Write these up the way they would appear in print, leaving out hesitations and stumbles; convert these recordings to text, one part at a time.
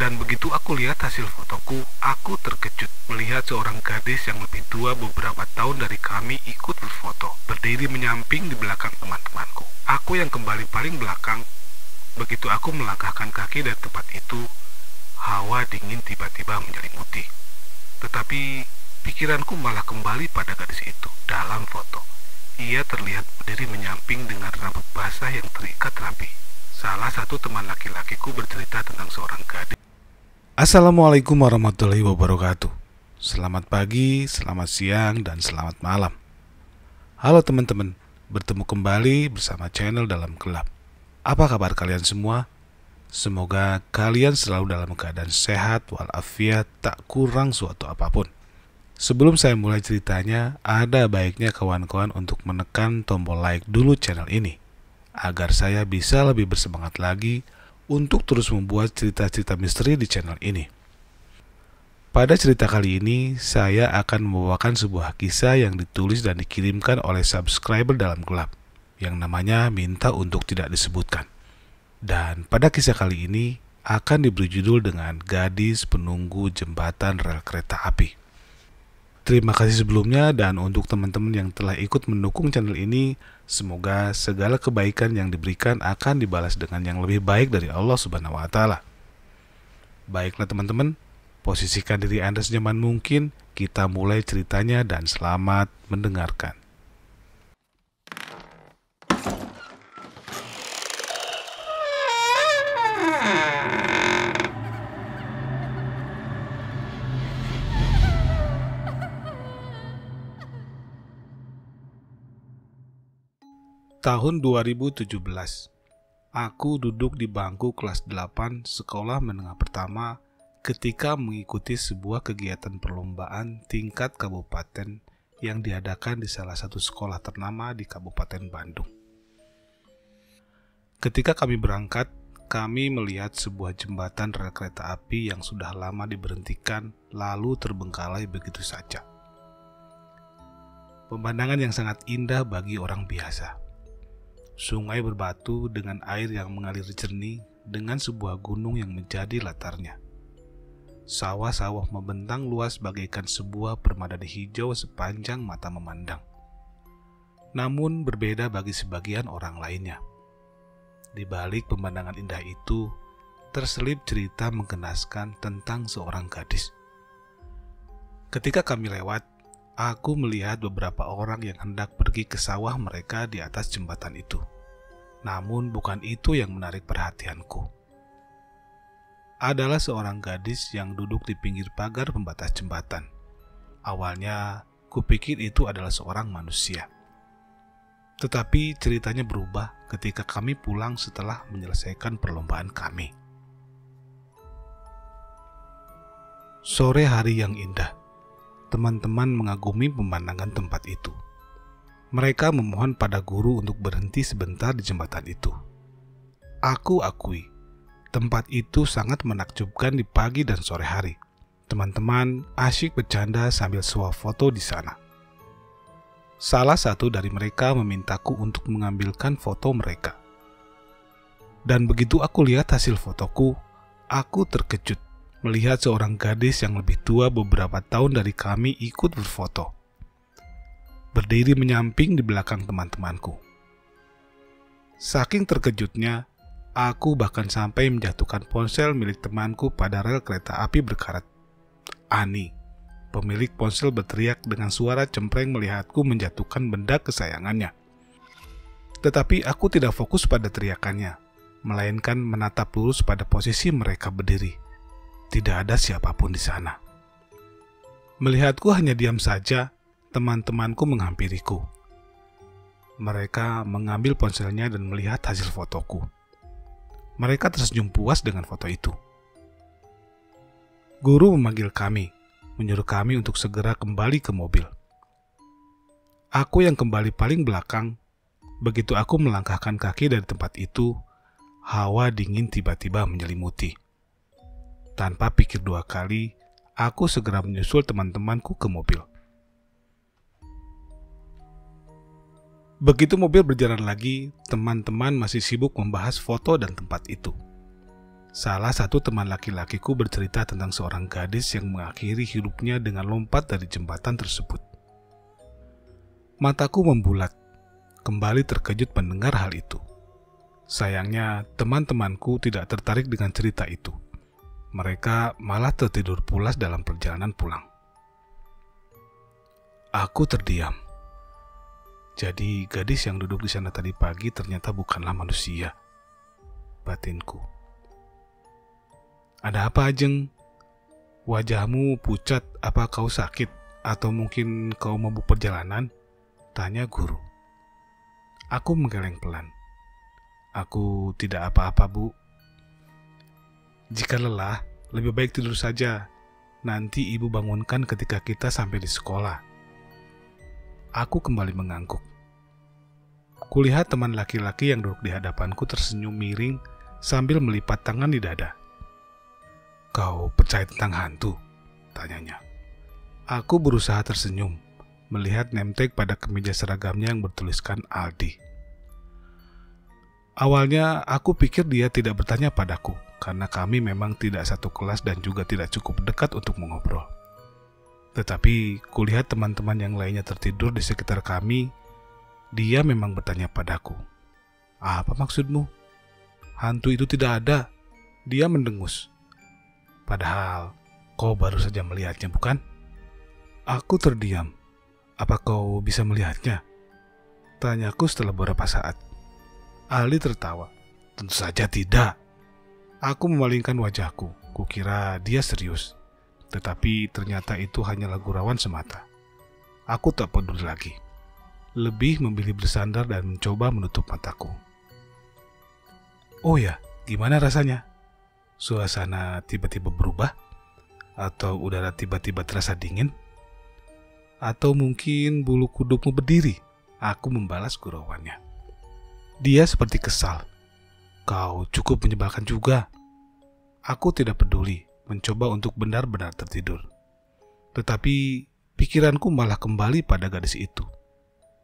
Dan begitu aku lihat hasil fotoku, aku terkejut melihat seorang gadis yang lebih tua beberapa tahun dari kami ikut berfoto, berdiri menyamping di belakang teman-temanku. Aku yang kembali paling belakang. Begitu aku melangkahkan kaki dari tempat itu, hawa dingin tiba-tiba menyelimuti. Tetapi pikiranku malah kembali pada gadis itu dalam foto. Ia terlihat berdiri menyamping dengan rambut basah yang terikat rapi. Salah satu teman laki-lakiku bercerita tentang seorang gadis. Assalamualaikum warahmatullahi wabarakatuh. Selamat pagi, selamat siang, dan selamat malam. Halo teman-teman, bertemu kembali bersama channel Dalam Gelap. Apa kabar kalian semua? Semoga kalian selalu dalam keadaan sehat walafiat, tak kurang suatu apapun. Sebelum saya mulai ceritanya, ada baiknya kawan-kawan untuk menekan tombol like dulu channel ini, agar saya bisa lebih bersemangat lagi untuk terus membuat cerita-cerita misteri di channel ini. Pada cerita kali ini, saya akan membawakan sebuah kisah yang ditulis dan dikirimkan oleh subscriber Dalam Gelap, yang namanya minta untuk tidak disebutkan. Dan pada kisah kali ini, akan diberi judul dengan Gadis Penunggu Jembatan Rel Kereta Api. Terima kasih sebelumnya, dan untuk teman-teman yang telah ikut mendukung channel ini, semoga segala kebaikan yang diberikan akan dibalas dengan yang lebih baik dari Allah Subhanahu wa Ta'ala. Baiklah teman-teman, posisikan diri Anda senyaman mungkin, kita mulai ceritanya dan selamat mendengarkan. Tahun 2017, aku duduk di bangku kelas 8 sekolah menengah pertama ketika mengikuti sebuah kegiatan perlombaan tingkat kabupaten yang diadakan di salah satu sekolah ternama di Kabupaten Bandung. Ketika kami berangkat, kami melihat sebuah jembatan rel kereta api yang sudah lama diberhentikan lalu terbengkalai begitu saja. Pemandangan yang sangat indah bagi orang biasa. Sungai berbatu dengan air yang mengalir jernih dengan sebuah gunung yang menjadi latarnya. Sawah-sawah membentang luas bagaikan sebuah permadani hijau sepanjang mata memandang. Namun berbeda bagi sebagian orang lainnya. Di balik pemandangan indah itu, terselip cerita mengenaskan tentang seorang gadis. Ketika kami lewat, aku melihat beberapa orang yang hendak pergi ke sawah mereka di atas jembatan itu. Namun bukan itu yang menarik perhatianku. Adalah seorang gadis yang duduk di pinggir pagar pembatas jembatan. Awalnya, kupikir itu adalah seorang manusia. Tetapi ceritanya berubah ketika kami pulang setelah menyelesaikan perlombaan kami. Sore hari yang indah. Teman-teman mengagumi pemandangan tempat itu. Mereka memohon pada guru untuk berhenti sebentar di jembatan itu. Aku akui, tempat itu sangat menakjubkan di pagi dan sore hari. Teman-teman asyik bercanda sambil swafoto di sana. Salah satu dari mereka memintaku untuk mengambilkan foto mereka. Dan begitu aku lihat hasil fotoku, aku terkejut melihat seorang gadis yang lebih tua beberapa tahun dari kami ikut berfoto, berdiri menyamping di belakang teman-temanku. Saking terkejutnya, aku bahkan sampai menjatuhkan ponsel milik temanku pada rel kereta api berkarat. Ani, pemilik ponsel, berteriak dengan suara cempreng melihatku menjatuhkan benda kesayangannya. Tetapi aku tidak fokus pada teriakannya, melainkan menatap lurus pada posisi mereka berdiri. Tidak ada siapapun di sana. Melihatku hanya diam saja, teman-temanku menghampiriku. Mereka mengambil ponselnya dan melihat hasil fotoku. Mereka tersenyum puas dengan foto itu. Guru memanggil kami, menyuruh kami untuk segera kembali ke mobil. Aku yang kembali paling belakang. Begitu aku melangkahkan kaki dari tempat itu, hawa dingin tiba-tiba menyelimuti. Tanpa pikir dua kali, aku segera menyusul teman-temanku ke mobil. Begitu mobil berjalan lagi, teman-teman masih sibuk membahas foto dan tempat itu. Salah satu teman laki-lakiku bercerita tentang seorang gadis yang mengakhiri hidupnya dengan lompat dari jembatan tersebut. Mataku membulat, kembali terkejut mendengar hal itu. Sayangnya, teman-temanku tidak tertarik dengan cerita itu. Mereka malah tertidur pulas dalam perjalanan pulang. Aku terdiam. Jadi, gadis yang duduk di sana tadi pagi ternyata bukanlah manusia. Batinku. Ada apa, Ajeng? Wajahmu pucat, apa kau sakit? Atau mungkin kau mabuk perjalanan? Tanya guru. Aku menggeleng pelan. Aku tidak apa-apa, Bu. Jika lelah, lebih baik tidur saja. Nanti ibu bangunkan ketika kita sampai di sekolah. Aku kembali mengangguk. Kulihat teman laki-laki yang duduk di hadapanku tersenyum miring sambil melipat tangan di dada. Kau percaya tentang hantu? Tanyanya. Aku berusaha tersenyum, melihat name tag pada kemeja seragamnya yang bertuliskan Aldi. Awalnya aku pikir dia tidak bertanya padaku, karena kami memang tidak satu kelas dan juga tidak cukup dekat untuk mengobrol. Tetapi kulihat teman-teman yang lainnya tertidur di sekitar kami, dia memang bertanya padaku. Apa maksudmu? Hantu itu tidak ada. Dia mendengus. Padahal kau baru saja melihatnya, bukan? Aku terdiam. Apa kau bisa melihatnya? Tanyaku setelah beberapa saat. Ali tertawa. Tentu saja tidak. Aku memalingkan wajahku. Kukira dia serius. Tetapi ternyata itu hanyalah gurauan semata. Aku tak peduli lagi. Lebih memilih bersandar dan mencoba menutup mataku. Oh ya, gimana rasanya? Suasana tiba-tiba berubah? Atau udara tiba-tiba terasa dingin? Atau mungkin bulu kudukmu berdiri? Aku membalas gurauannya. Dia seperti kesal. Kau cukup menyebalkan juga. Aku tidak peduli, mencoba untuk benar-benar tertidur. Tetapi pikiranku malah kembali pada gadis itu.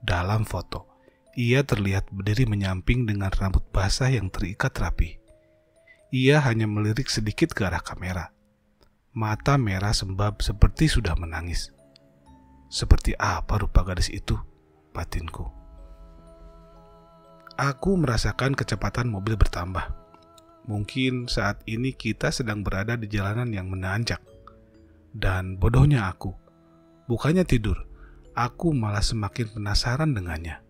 Dalam foto, ia terlihat berdiri menyamping dengan rambut basah yang terikat rapi. Ia hanya melirik sedikit ke arah kamera. Mata merah sembab seperti sudah menangis. Seperti apa rupa gadis itu? Batinku. Aku merasakan kecepatan mobil bertambah. Mungkin saat ini kita sedang berada di jalanan yang menanjak. Dan bodohnya aku, bukannya tidur, aku malah semakin penasaran dengannya.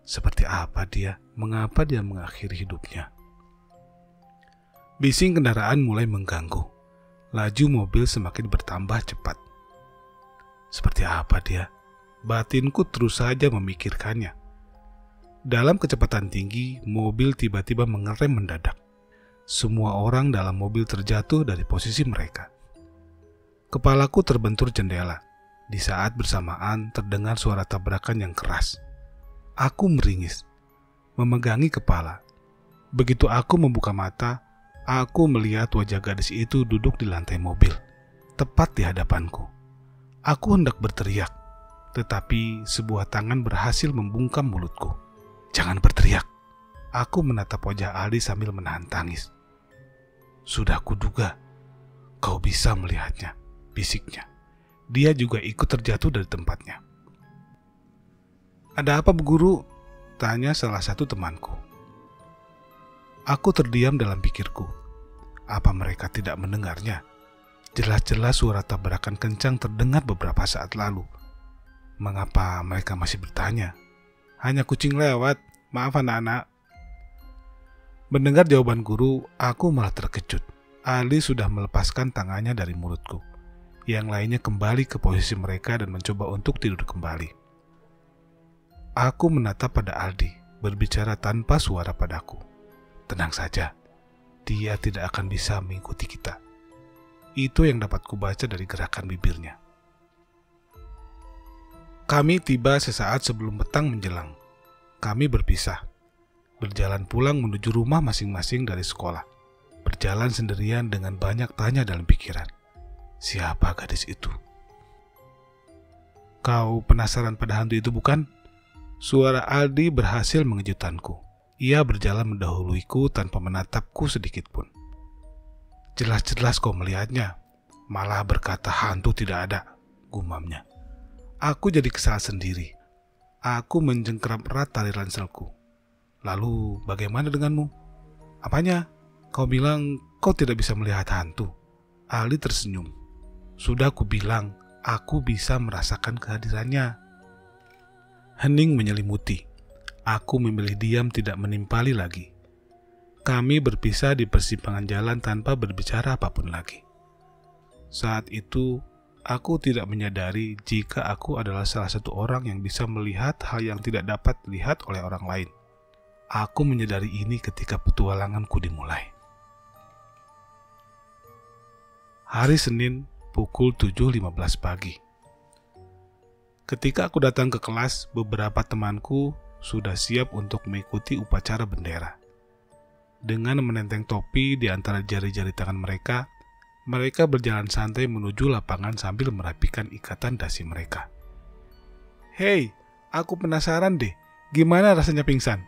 Seperti apa dia? Mengapa dia mengakhiri hidupnya? Bising kendaraan mulai mengganggu. Laju mobil semakin bertambah cepat. Seperti apa dia? Batinku terus saja memikirkannya. Dalam kecepatan tinggi, mobil tiba-tiba mengerem mendadak. Semua orang dalam mobil terjatuh dari posisi mereka. Kepalaku terbentur jendela. Di saat bersamaan terdengar suara tabrakan yang keras. Aku meringis, memegangi kepala. Begitu aku membuka mata, aku melihat wajah gadis itu duduk di lantai mobil, tepat di hadapanku. Aku hendak berteriak, tetapi sebuah tangan berhasil membungkam mulutku. Jangan berteriak. Aku menatap wajah Ali sambil menahan tangis. Sudah kuduga, kau bisa melihatnya, bisiknya. Dia juga ikut terjatuh dari tempatnya. Ada apa, Bu Guru? Tanya salah satu temanku. Aku terdiam dalam pikirku. Apa mereka tidak mendengarnya? Jelas-jelas suara tabrakan kencang terdengar beberapa saat lalu. Mengapa mereka masih bertanya? Hanya kucing lewat, maaf anak-anak. Mendengar jawaban guru, aku malah terkejut. Ali sudah melepaskan tangannya dari mulutku. Yang lainnya kembali ke posisi mereka dan mencoba untuk tidur kembali. Aku menatap pada Aldi, berbicara tanpa suara padaku. Tenang saja, dia tidak akan bisa mengikuti kita. Itu yang dapat kubaca dari gerakan bibirnya. Kami tiba sesaat sebelum petang menjelang. Kami berpisah, berjalan pulang menuju rumah masing-masing dari sekolah. Berjalan sendirian dengan banyak tanya dalam pikiran. Siapa gadis itu? Kau penasaran pada hantu itu bukan? Suara Aldi berhasil mengejutkanku. Ia berjalan mendahuluiku tanpa menatapku sedikit pun. Jelas-jelas kau melihatnya, malah berkata hantu tidak ada, gumamnya. Aku jadi kesal sendiri. Aku menjengkram erat tali ranselku. Lalu bagaimana denganmu? Apanya? Kau bilang kau tidak bisa melihat hantu. Ali tersenyum. Sudah ku bilang, aku bisa merasakan kehadirannya. Hening menyelimuti. Aku memilih diam tidak menimpali lagi. Kami berpisah di persimpangan jalan tanpa berbicara apapun lagi. Saat itu, aku tidak menyadari jika aku adalah salah satu orang yang bisa melihat hal yang tidak dapat dilihat oleh orang lain. Aku menyadari ini ketika petualanganku dimulai. Hari Senin, pukul 7.15 pagi. Ketika aku datang ke kelas, beberapa temanku sudah siap untuk mengikuti upacara bendera. Dengan menenteng topi di antara jari-jari tangan mereka, mereka berjalan santai menuju lapangan sambil merapikan ikatan dasi mereka. Hei, aku penasaran deh, gimana rasanya pingsan?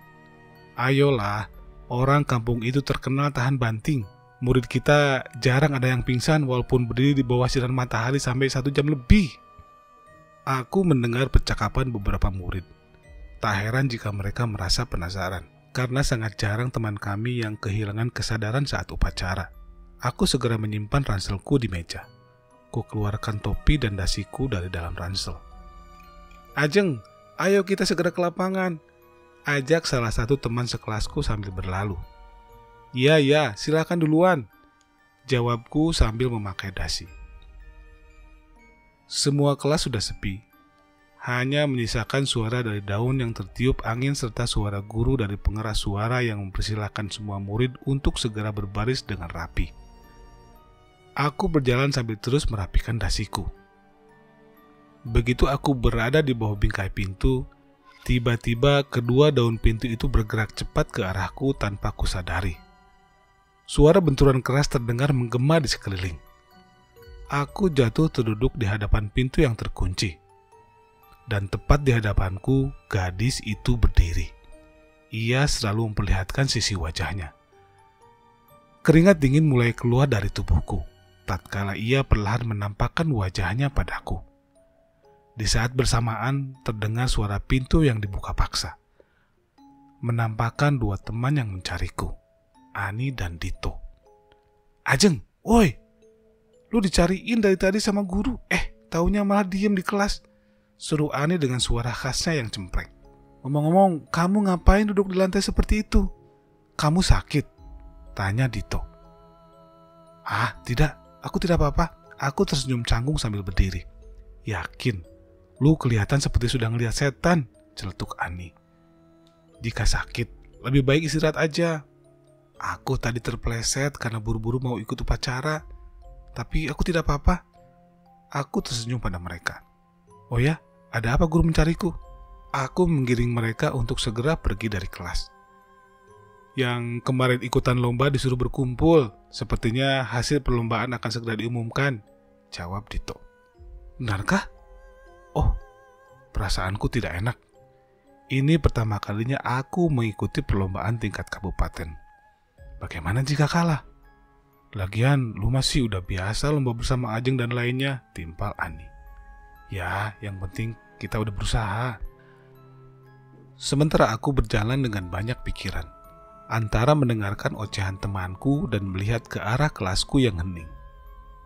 Ayolah, orang kampung itu terkenal tahan banting. Murid kita jarang ada yang pingsan walaupun berdiri di bawah sinar matahari sampai 1 jam lebih. Aku mendengar percakapan beberapa murid. Tak heran jika mereka merasa penasaran. Karena sangat jarang teman kami yang kehilangan kesadaran saat upacara. Aku segera menyimpan ranselku di meja. Ku keluarkan topi dan dasiku dari dalam ransel. Ajeng, ayo kita segera ke lapangan. Ajak salah satu teman sekelasku sambil berlalu. Ya, silakan duluan. Jawabku sambil memakai dasi. Semua kelas sudah sepi. Hanya menyisakan suara dari daun yang tertiup angin serta suara guru dari pengeras suara yang mempersilahkan semua murid untuk segera berbaris dengan rapi. Aku berjalan sambil terus merapikan dasiku. Begitu aku berada di bawah bingkai pintu, tiba-tiba kedua daun pintu itu bergerak cepat ke arahku tanpa kusadari. Suara benturan keras terdengar menggema di sekeliling. Aku jatuh terduduk di hadapan pintu yang terkunci. Dan tepat di hadapanku, gadis itu berdiri. Ia selalu memperlihatkan sisi wajahnya. Keringat dingin mulai keluar dari tubuhku, tatkala ia perlahan menampakkan wajahnya padaku. Di saat bersamaan, terdengar suara pintu yang dibuka paksa. Menampakkan 2 teman yang mencariku, Ani dan Dito. Ajeng, woi, lu dicariin dari tadi sama guru. Taunya malah diem di kelas. Seru Ani dengan suara khasnya yang cempreng. Ngomong-ngomong, kamu ngapain duduk di lantai seperti itu? Kamu sakit? Tanya Dito. Tidak, aku tidak apa-apa. Aku tersenyum canggung sambil berdiri. Yakin, lu kelihatan seperti sudah ngelihat setan, celetuk Ani. Jika sakit, lebih baik istirahat aja. Aku tadi terpleset karena buru-buru mau ikut upacara. Tapi aku tidak apa-apa. Aku tersenyum pada mereka. Oh ya? Ada apa guru mencariku? Aku menggiring mereka untuk segera pergi dari kelas. Yang kemarin ikutan lomba disuruh berkumpul. Sepertinya hasil perlombaan akan segera diumumkan, jawab Dito. Benarkah? Oh, perasaanku tidak enak. Ini pertama kalinya aku mengikuti perlombaan tingkat kabupaten. Bagaimana jika kalah? Lagian lu masih udah biasa lomba bersama Ajeng dan lainnya, timpal Ani. Ya, yang penting kita udah berusaha. Sementara aku berjalan dengan banyak pikiran, antara mendengarkan ocehan temanku dan melihat ke arah kelasku yang hening.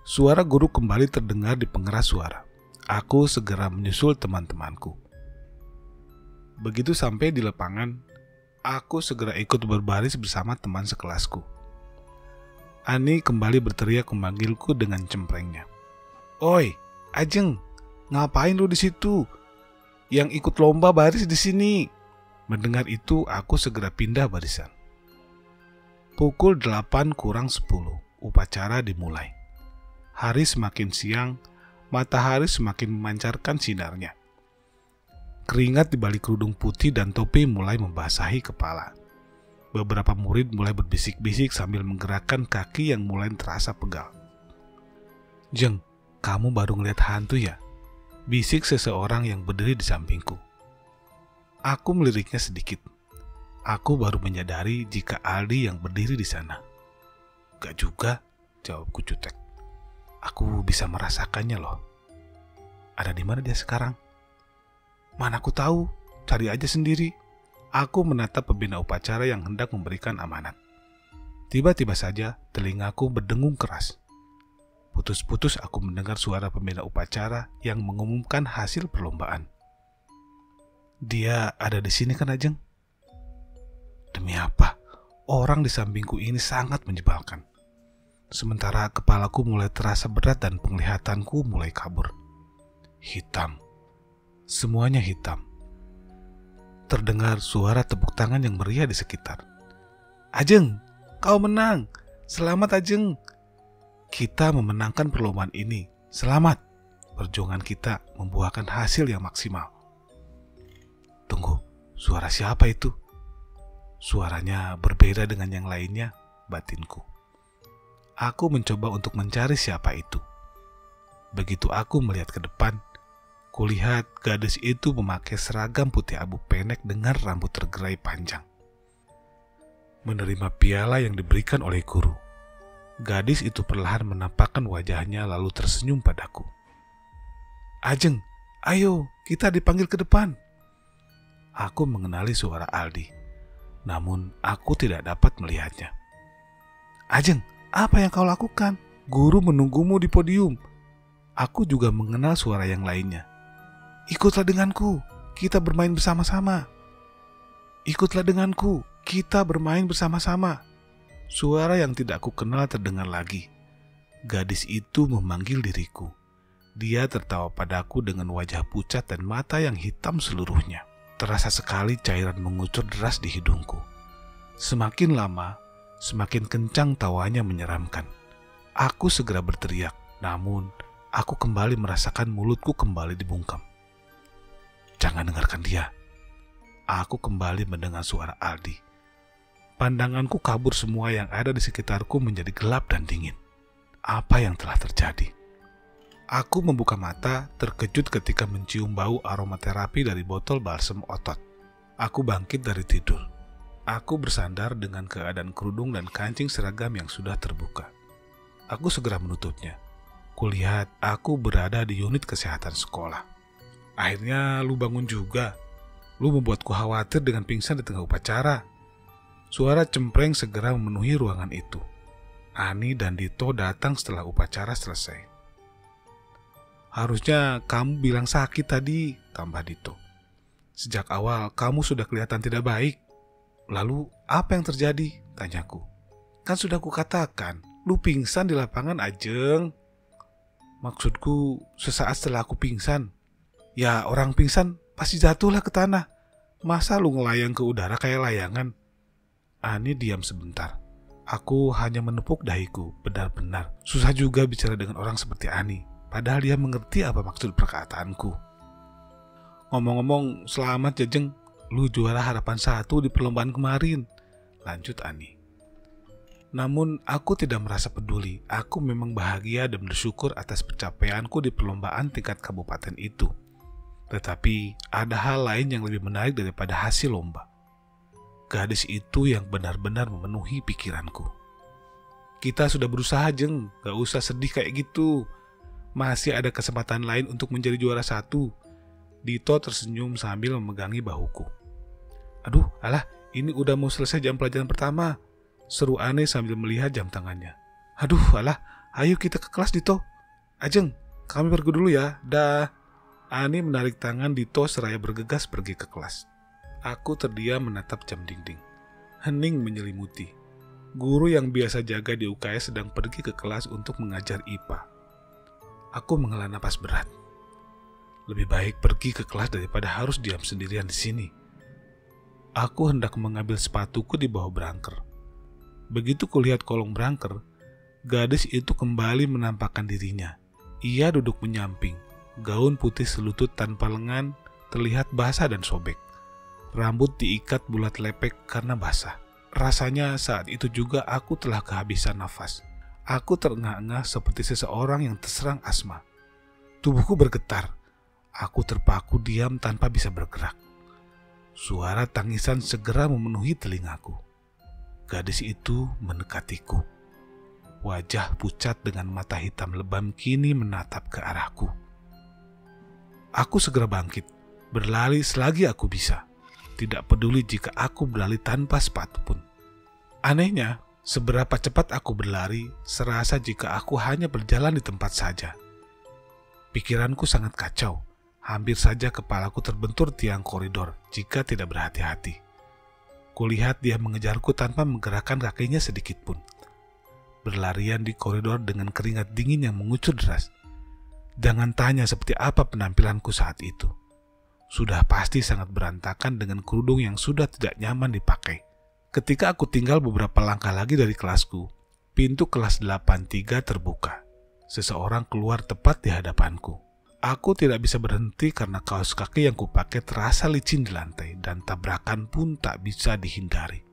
Suara guru kembali terdengar di pengeras suara. Aku segera menyusul teman-temanku. Begitu sampai di lapangan, aku segera ikut berbaris bersama teman sekelasku. Ani kembali berteriak memanggilku dengan cemprengnya. Oi, Ajeng! Ngapain lu di situ? Yang ikut lomba baris di sini. Mendengar itu, aku segera pindah barisan. Pukul 8 kurang 10, upacara dimulai. Hari semakin siang, matahari semakin memancarkan sinarnya. Keringat di balik kerudung putih dan topi mulai membasahi kepala. Beberapa murid mulai berbisik-bisik sambil menggerakkan kaki yang mulai terasa pegal. "Jeng, kamu baru ngeliat hantu ya?" bisik seseorang yang berdiri di sampingku. Aku meliriknya sedikit. Aku baru menyadari jika Aldi yang berdiri di sana. "Gak juga," jawabku jutek. "Aku bisa merasakannya loh." "Ada di mana dia sekarang?" "Mana aku tahu, cari aja sendiri." Aku menatap pembina upacara yang hendak memberikan amanat. Tiba-tiba saja telingaku berdengung keras. Putus-putus aku mendengar suara pembina upacara yang mengumumkan hasil perlombaan. "Dia ada di sini kan, Ajeng?" Demi apa? Orang di sampingku ini sangat menyebalkan. Sementara kepalaku mulai terasa berat dan penglihatanku mulai kabur. Hitam. Semuanya hitam. Terdengar suara tepuk tangan yang meriah di sekitar. "Ajeng, kau menang. Selamat, Ajeng. Kita memenangkan perlombaan ini. Selamat. Perjuangan kita membuahkan hasil yang maksimal." Tunggu, suara siapa itu? Suaranya berbeda dengan yang lainnya, batinku. Aku mencoba untuk mencari siapa itu. Begitu aku melihat ke depan, kulihat gadis itu memakai seragam putih abu pendek dengan rambut tergerai panjang. Menerima piala yang diberikan oleh guru, gadis itu perlahan menampakkan wajahnya lalu tersenyum padaku. "Ajeng, ayo kita dipanggil ke depan." Aku mengenali suara Aldi, namun aku tidak dapat melihatnya. "Ajeng, apa yang kau lakukan? Guru menunggumu di podium." Aku juga mengenal suara yang lainnya. "Ikutlah denganku, kita bermain bersama-sama." "Ikutlah denganku, kita bermain bersama-sama." Suara yang tidak aku kenal terdengar lagi. Gadis itu memanggil diriku. Dia tertawa padaku dengan wajah pucat dan mata yang hitam seluruhnya. Terasa sekali cairan mengucur deras di hidungku. Semakin lama, semakin kencang tawanya menyeramkan. Aku segera berteriak, namun aku kembali merasakan mulutku kembali dibungkam. "Jangan dengarkan dia." Aku kembali mendengar suara Aldi. Pandanganku kabur, semua yang ada di sekitarku menjadi gelap dan dingin. Apa yang telah terjadi? Aku membuka mata, terkejut ketika mencium bau aromaterapi dari botol balsem otot. Aku bangkit dari tidur. Aku bersandar dengan keadaan kerudung dan kancing seragam yang sudah terbuka. Aku segera menutupnya. Kulihat aku berada di unit kesehatan sekolah. "Akhirnya lu bangun juga. Lu membuatku khawatir dengan pingsan di tengah upacara." Suara cempreng segera memenuhi ruangan itu. Ani dan Dito datang setelah upacara selesai. "Harusnya kamu bilang sakit tadi," tambah Dito. "Sejak awal kamu sudah kelihatan tidak baik." "Lalu apa yang terjadi?" tanyaku. "Kan sudah kukatakan, lu pingsan di lapangan, Ajeng." "Maksudku sesaat setelah aku pingsan." "Ya orang pingsan pasti jatuhlah ke tanah. Masa lu ngelayang ke udara kayak layangan?" Ani diam sebentar. Aku hanya menepuk dahiku. Benar-benar susah juga bicara dengan orang seperti Ani. Padahal dia mengerti apa maksud perkataanku. "Ngomong-ngomong, selamat ya Jeng. Lu juara harapan 1 di perlombaan kemarin," lanjut Ani. Namun aku tidak merasa peduli. Aku memang bahagia dan bersyukur atas pencapaianku di perlombaan tingkat kabupaten itu. Tetapi ada hal lain yang lebih menarik daripada hasil lomba. Gadis itu yang benar-benar memenuhi pikiranku. "Kita sudah berusaha, Jeng. Gak usah sedih kayak gitu. Masih ada kesempatan lain untuk menjadi juara 1. Dito tersenyum sambil memegangi bahuku. "Aduh, alah, ini udah mau selesai jam pelajaran pertama," seru Ani sambil melihat jam tangannya. "Aduh, alah, ayo kita ke kelas, Dito." "Ajeng, kami pergi dulu ya, dah." Ani menarik tangan Dito seraya bergegas pergi ke kelas. Aku terdiam menatap jam dinding. Hening menyelimuti. Guru yang biasa jaga di UKS sedang pergi ke kelas untuk mengajar IPA. Aku menghela napas berat. Lebih baik pergi ke kelas daripada harus diam sendirian di sini. Aku hendak mengambil sepatuku di bawah branker. Begitu kulihat kolong branker, Gadis itu kembali menampakkan dirinya. Ia duduk menyamping. Gaun putih selutut tanpa lengan terlihat basah dan sobek. Rambut diikat bulat lepek karena basah. Rasanya saat itu juga aku telah kehabisan nafas. Aku terengah-engah seperti seseorang yang terserang asma. Tubuhku bergetar. Aku terpaku diam tanpa bisa bergerak. Suara tangisan segera memenuhi telingaku. Gadis itu mendekatiku. Wajah pucat dengan mata hitam lebam kini menatap ke arahku. Aku segera bangkit, berlari selagi aku bisa. Tidak peduli jika aku berlari tanpa sepatu pun. Anehnya, seberapa cepat aku berlari, serasa jika aku hanya berjalan di tempat saja. Pikiranku sangat kacau. Hampir saja kepalaku terbentur tiang koridor jika tidak berhati-hati. Kulihat dia mengejarku tanpa menggerakkan kakinya sedikit pun. Berlarian di koridor dengan keringat dingin yang mengucur deras. Jangan tanya seperti apa penampilanku saat itu. Sudah pasti sangat berantakan dengan kerudung yang sudah tidak nyaman dipakai. Ketika aku tinggal beberapa langkah lagi dari kelasku, pintu kelas 83 terbuka. Seseorang keluar tepat di hadapanku. Aku tidak bisa berhenti karena kaos kaki yang kupakai terasa licin di lantai dan tabrakan pun tak bisa dihindari.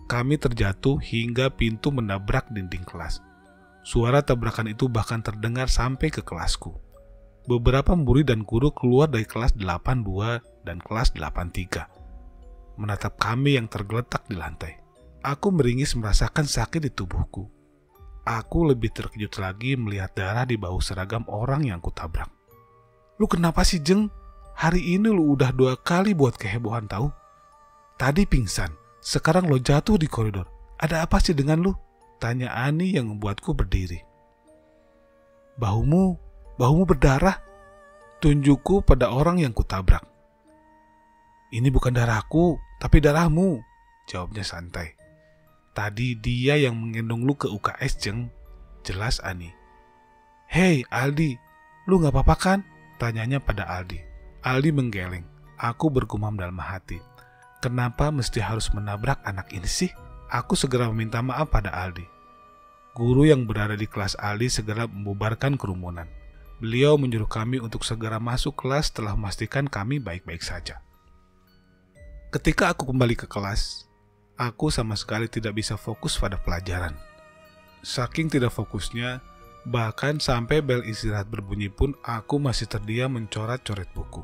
Kami terjatuh hingga pintu menabrak dinding kelas. Suara tabrakan itu bahkan terdengar sampai ke kelasku. Beberapa murid dan guru keluar dari kelas 82 dan kelas 83. Menatap kami yang tergeletak di lantai. Aku meringis merasakan sakit di tubuhku. Aku lebih terkejut lagi melihat darah di bahu seragam orang yang kutabrak. Lu kenapa sih, Jeng? Hari ini lu udah 2 kali buat kehebohan tahu. Tadi pingsan. Sekarang lo jatuh di koridor. Ada apa sih dengan lu? Tanya Ani yang membuatku berdiri. Bahumu berdarah. Tunjukku pada orang yang kutabrak. Ini bukan darahku, tapi darahmu, jawabnya santai. Tadi dia yang menggendong lu ke UKS, Jeng. Jelas Ani. Hei Aldi, lu gak apa-apa kan? Tanyanya pada Aldi. Aldi menggeleng. Aku bergumam dalam hati. Kenapa mesti harus menabrak anak ini sih? Aku segera meminta maaf pada Aldi. Guru yang berada di kelas Aldi segera membubarkan kerumunan. Beliau menyuruh kami untuk segera masuk kelas setelah memastikan kami baik-baik saja. Ketika aku kembali ke kelas, aku sama sekali tidak bisa fokus pada pelajaran. Saking tidak fokusnya, bahkan sampai bel istirahat berbunyi pun aku masih terdiam mencoret-coret buku.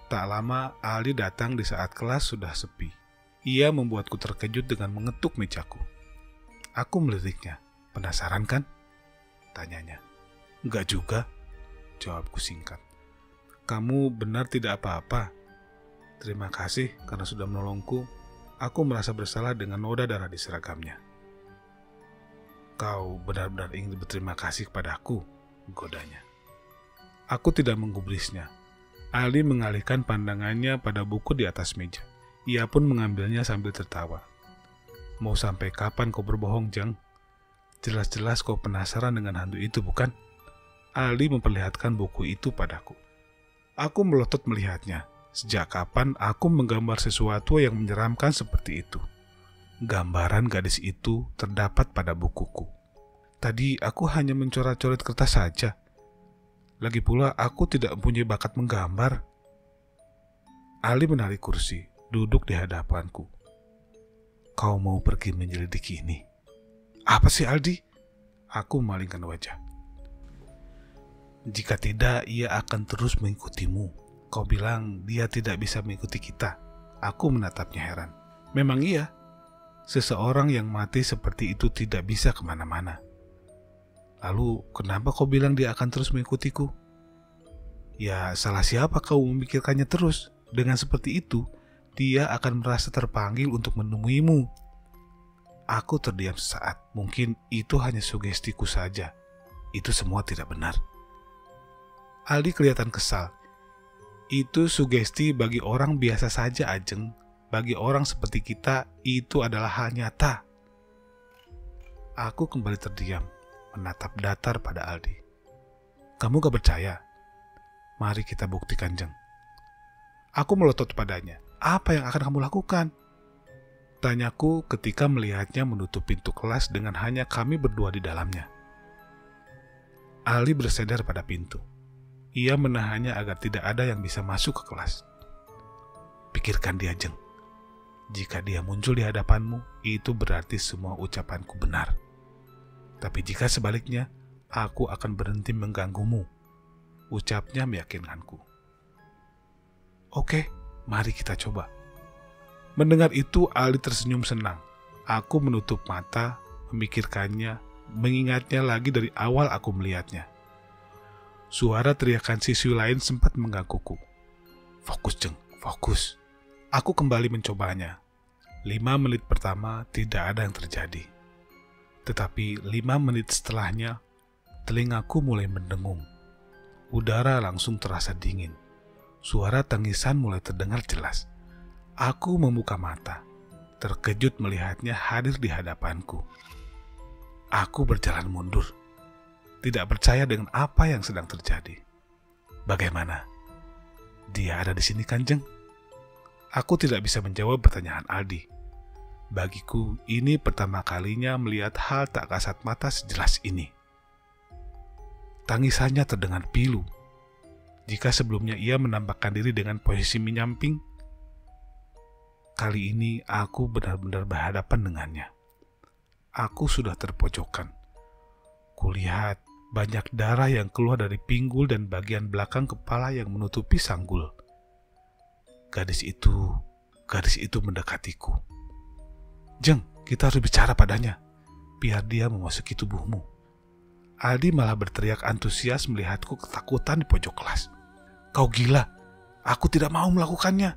Tak lama, Aldi datang di saat kelas sudah sepi. Ia membuatku terkejut dengan mengetuk mejaku. Aku meliriknya. Penasaran kan? Tanyanya. Enggak juga, jawabku singkat. Kamu benar tidak apa-apa. Terima kasih karena sudah menolongku. Aku merasa bersalah dengan noda darah di seragamnya. Kau benar-benar ingin berterima kasih kepadaku, godanya. Aku tidak menggubrisnya. Aldi mengalihkan pandangannya pada buku di atas meja. Ia pun mengambilnya sambil tertawa. Mau sampai kapan kau berbohong, Jeng? Jelas-jelas kau penasaran dengan hantu itu, bukan? Aldi memperlihatkan buku itu padaku. Aku melotot melihatnya. Sejak kapan aku menggambar sesuatu yang menyeramkan seperti itu? Gambaran gadis itu terdapat pada bukuku. Tadi aku hanya mencoret-coret kertas saja. Lagi pula aku tidak mempunyai bakat menggambar. Ali menarik kursi, duduk di hadapanku. Kau mau pergi menyelidiki ini? Apa sih Aldi? Aku memalingkan wajah. Jika tidak, ia akan terus mengikutimu. Kau bilang dia tidak bisa mengikuti kita. Aku menatapnya heran. Memang iya. Seseorang yang mati seperti itu tidak bisa kemana-mana. Lalu, kenapa kau bilang dia akan terus mengikutiku? Ya, salah siapa kau memikirkannya terus? Dengan seperti itu, dia akan merasa terpanggil untuk menemuimu. Aku terdiam sesaat. Mungkin itu hanya sugestiku saja. Itu semua tidak benar. Aldi kelihatan kesal. Itu sugesti bagi orang biasa saja, Ajeng. Bagi orang seperti kita, itu adalah hal nyata. Aku kembali terdiam, menatap datar pada Aldi. Kamu gak percaya? Mari kita buktikan, Jeng. Aku melotot padanya. Apa yang akan kamu lakukan? Tanyaku ketika melihatnya menutup pintu kelas dengan hanya kami berdua di dalamnya. Ali bersandar pada pintu. Ia menahannya agar tidak ada yang bisa masuk ke kelas. Pikirkan dia, Jeng. Jika dia muncul di hadapanmu, itu berarti semua ucapanku benar. Tapi jika sebaliknya, aku akan berhenti mengganggumu. Ucapnya meyakinkanku. Oke, mari kita coba. Mendengar itu, Ali tersenyum senang. Aku menutup mata, memikirkannya, mengingatnya lagi dari awal aku melihatnya. Suara teriakan siswi lain sempat menggangguku. Fokus, Jeng, fokus. Aku kembali mencobanya. 5 menit pertama tidak ada yang terjadi. Tetapi 5 menit setelahnya, telingaku mulai mendengung. Udara langsung terasa dingin. Suara tangisan mulai terdengar jelas. Aku membuka mata, terkejut melihatnya hadir di hadapanku. Aku berjalan mundur, tidak percaya dengan apa yang sedang terjadi. Bagaimana? Dia ada di sini, Kanjeng? Aku tidak bisa menjawab pertanyaan Aldi. Bagiku, ini pertama kalinya melihat hal tak kasat mata sejelas ini. Tangisannya terdengar pilu. Jika sebelumnya ia menampakkan diri dengan posisi menyamping, kali ini aku benar-benar berhadapan dengannya. Aku sudah terpojokkan. Kulihat banyak darah yang keluar dari pinggul dan bagian belakang kepala yang menutupi sanggul. Gadis itu mendekatiku. Jeng, kita harus bicara padanya, biar dia memasuki tubuhmu. Aldi malah berteriak antusias melihatku ketakutan di pojok kelas. Kau gila, aku tidak mau melakukannya.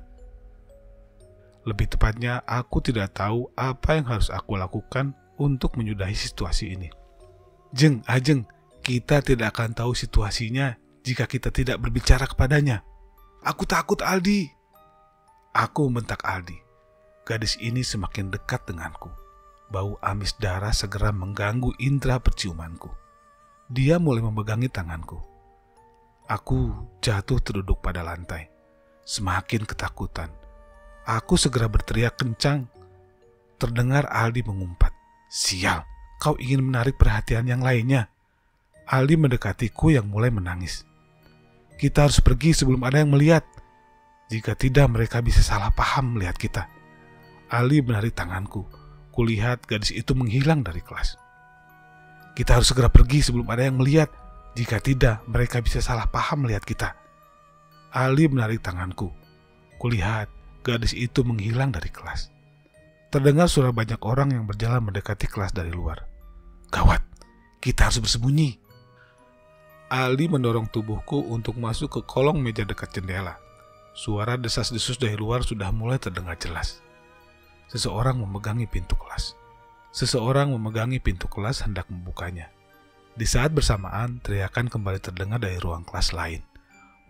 Lebih tepatnya, aku tidak tahu apa yang harus aku lakukan untuk menyudahi situasi ini. Jeng, kita tidak akan tahu situasinya jika kita tidak berbicara kepadanya. Aku takut, Aldi. Aku membentak Aldi. Gadis ini semakin dekat denganku. Bau amis darah segera mengganggu indera perciumanku. Dia mulai memegangi tanganku. Aku jatuh terduduk pada lantai. Semakin ketakutan. Aku segera berteriak kencang. Terdengar Aldi mengumpat. Sial, kau ingin menarik perhatian yang lainnya. Aldi mendekatiku yang mulai menangis. Kita harus pergi sebelum ada yang melihat. Jika tidak, mereka bisa salah paham melihat kita. Aldi menarik tanganku. Kulihat gadis itu menghilang dari kelas. Kita harus segera pergi sebelum ada yang melihat. Jika tidak, mereka bisa salah paham melihat kita. Aldi menarik tanganku. Kulihat gadis itu menghilang dari kelas. Terdengar suara banyak orang yang berjalan mendekati kelas dari luar. Gawat, kita harus bersembunyi. Aldi mendorong tubuhku untuk masuk ke kolong meja dekat jendela. Suara desas-desus dari luar sudah mulai terdengar jelas. Seseorang memegangi pintu kelas. Seseorang memegangi pintu kelas hendak membukanya. Di saat bersamaan, teriakan kembali terdengar dari ruang kelas lain,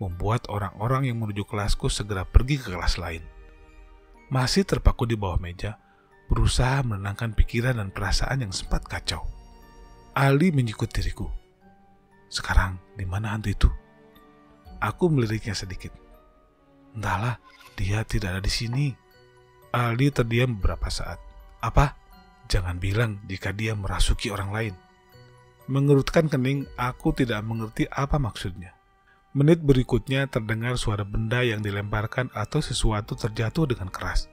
membuat orang-orang yang menuju kelasku segera pergi ke kelas lain. Masih terpaku di bawah meja, berusaha menenangkan pikiran dan perasaan yang sempat kacau. Aldi menyikut diriku. Sekarang, di mana hantu itu? Aku meliriknya sedikit. Entahlah, dia tidak ada di sini. Aldi terdiam beberapa saat. Apa? Jangan bilang jika dia merasuki orang lain. Mengerutkan kening, aku tidak mengerti apa maksudnya. Menit berikutnya terdengar suara benda yang dilemparkan atau sesuatu terjatuh dengan keras.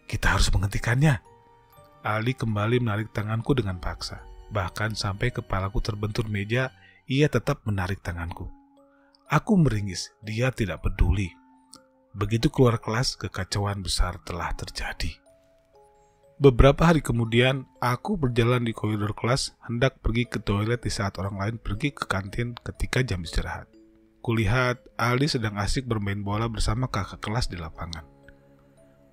Kita harus menghentikannya. Aldi kembali menarik tanganku dengan paksa. Bahkan sampai kepalaku terbentur meja, ia tetap menarik tanganku. Aku meringis, dia tidak peduli. Begitu keluar kelas, kekacauan besar telah terjadi. Beberapa hari kemudian, aku berjalan di koridor kelas, hendak pergi ke toilet di saat orang lain pergi ke kantin ketika jam istirahat. Kulihat Aldi sedang asik bermain bola bersama kakak kelas di lapangan.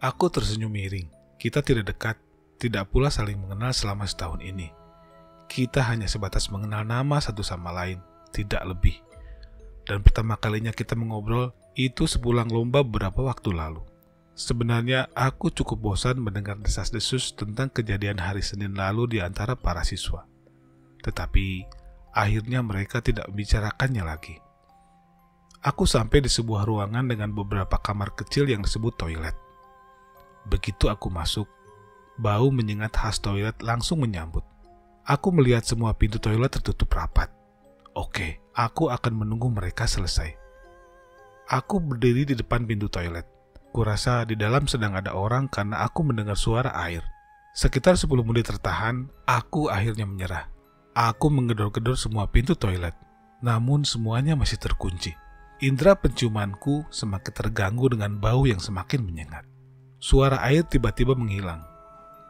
Aku tersenyum miring. Kita tidak dekat, tidak pula saling mengenal selama setahun ini. Kita hanya sebatas mengenal nama satu sama lain, tidak lebih. Dan pertama kalinya kita mengobrol itu sepulang lomba beberapa waktu lalu. Sebenarnya aku cukup bosan mendengar desas-desus tentang kejadian hari Senin lalu di antara para siswa. Tetapi akhirnya mereka tidak membicarakannya lagi. Aku sampai di sebuah ruangan dengan beberapa kamar kecil yang disebut toilet. Begitu aku masuk, Bau menyengat khas toilet langsung menyambut. Aku melihat semua pintu toilet tertutup rapat. Oke, aku akan menunggu mereka selesai. Aku berdiri di depan pintu toilet. Kurasa di dalam sedang ada orang karena aku mendengar suara air. Sekitar 10 menit tertahan, aku akhirnya menyerah. Aku menggedor-gedor semua pintu toilet, namun semuanya masih terkunci. Indera penciumanku semakin terganggu dengan bau yang semakin menyengat. Suara air tiba-tiba menghilang.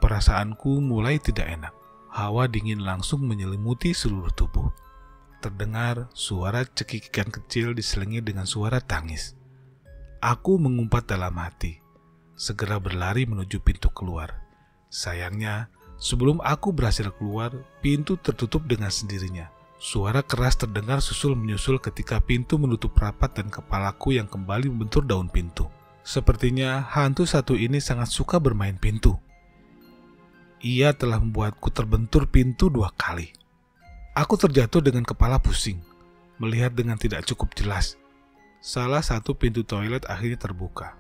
Perasaanku mulai tidak enak. Hawa dingin langsung menyelimuti seluruh tubuh. Terdengar suara cekikikan kecil diselingi dengan suara tangis. Aku mengumpat dalam hati, segera berlari menuju pintu keluar. Sayangnya, sebelum aku berhasil keluar, pintu tertutup dengan sendirinya. Suara keras terdengar susul-menyusul ketika pintu menutup rapat dan kepalaku yang kembali membentur daun pintu. Sepertinya hantu satu ini sangat suka bermain pintu. Ia telah membuatku terbentur pintu 2 kali. Aku terjatuh dengan kepala pusing, melihat dengan tidak cukup jelas. Salah satu pintu toilet akhirnya terbuka,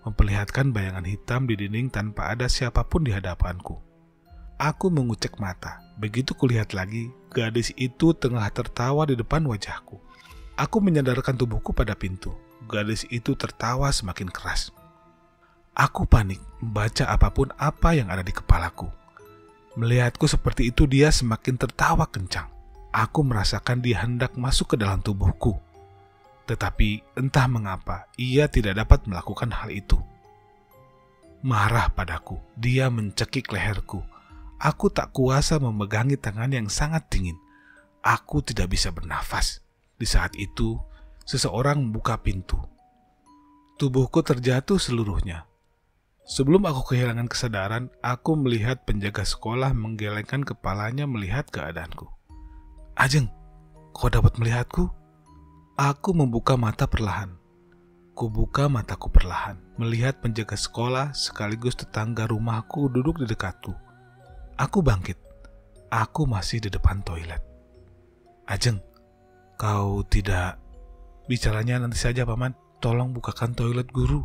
memperlihatkan bayangan hitam di dinding tanpa ada siapapun di hadapanku. Aku mengucek mata. Begitu kulihat lagi, gadis itu tengah tertawa di depan wajahku. Aku menyadarkan tubuhku pada pintu. Gadis itu tertawa semakin keras. Aku panik membaca apapun apa yang ada di kepalaku. Melihatku seperti itu, dia semakin tertawa kencang. Aku merasakan dia hendak masuk ke dalam tubuhku. Tetapi entah mengapa ia tidak dapat melakukan hal itu. Marah padaku, dia mencekik leherku. Aku tak kuasa memegangi tangan yang sangat dingin. Aku tidak bisa bernafas. Di saat itu, seseorang membuka pintu. Tubuhku terjatuh seluruhnya. Sebelum aku kehilangan kesadaran, aku melihat penjaga sekolah menggelengkan kepalanya melihat keadaanku. "Ajeng, kau dapat melihatku?" Aku membuka mata perlahan. Kubuka mataku perlahan, melihat penjaga sekolah sekaligus tetangga rumahku duduk di dekatku. Aku bangkit. Aku masih di depan toilet. "Ajeng, kau tidak..." "Bicaranya nanti saja, Paman. Tolong bukakan toilet guru."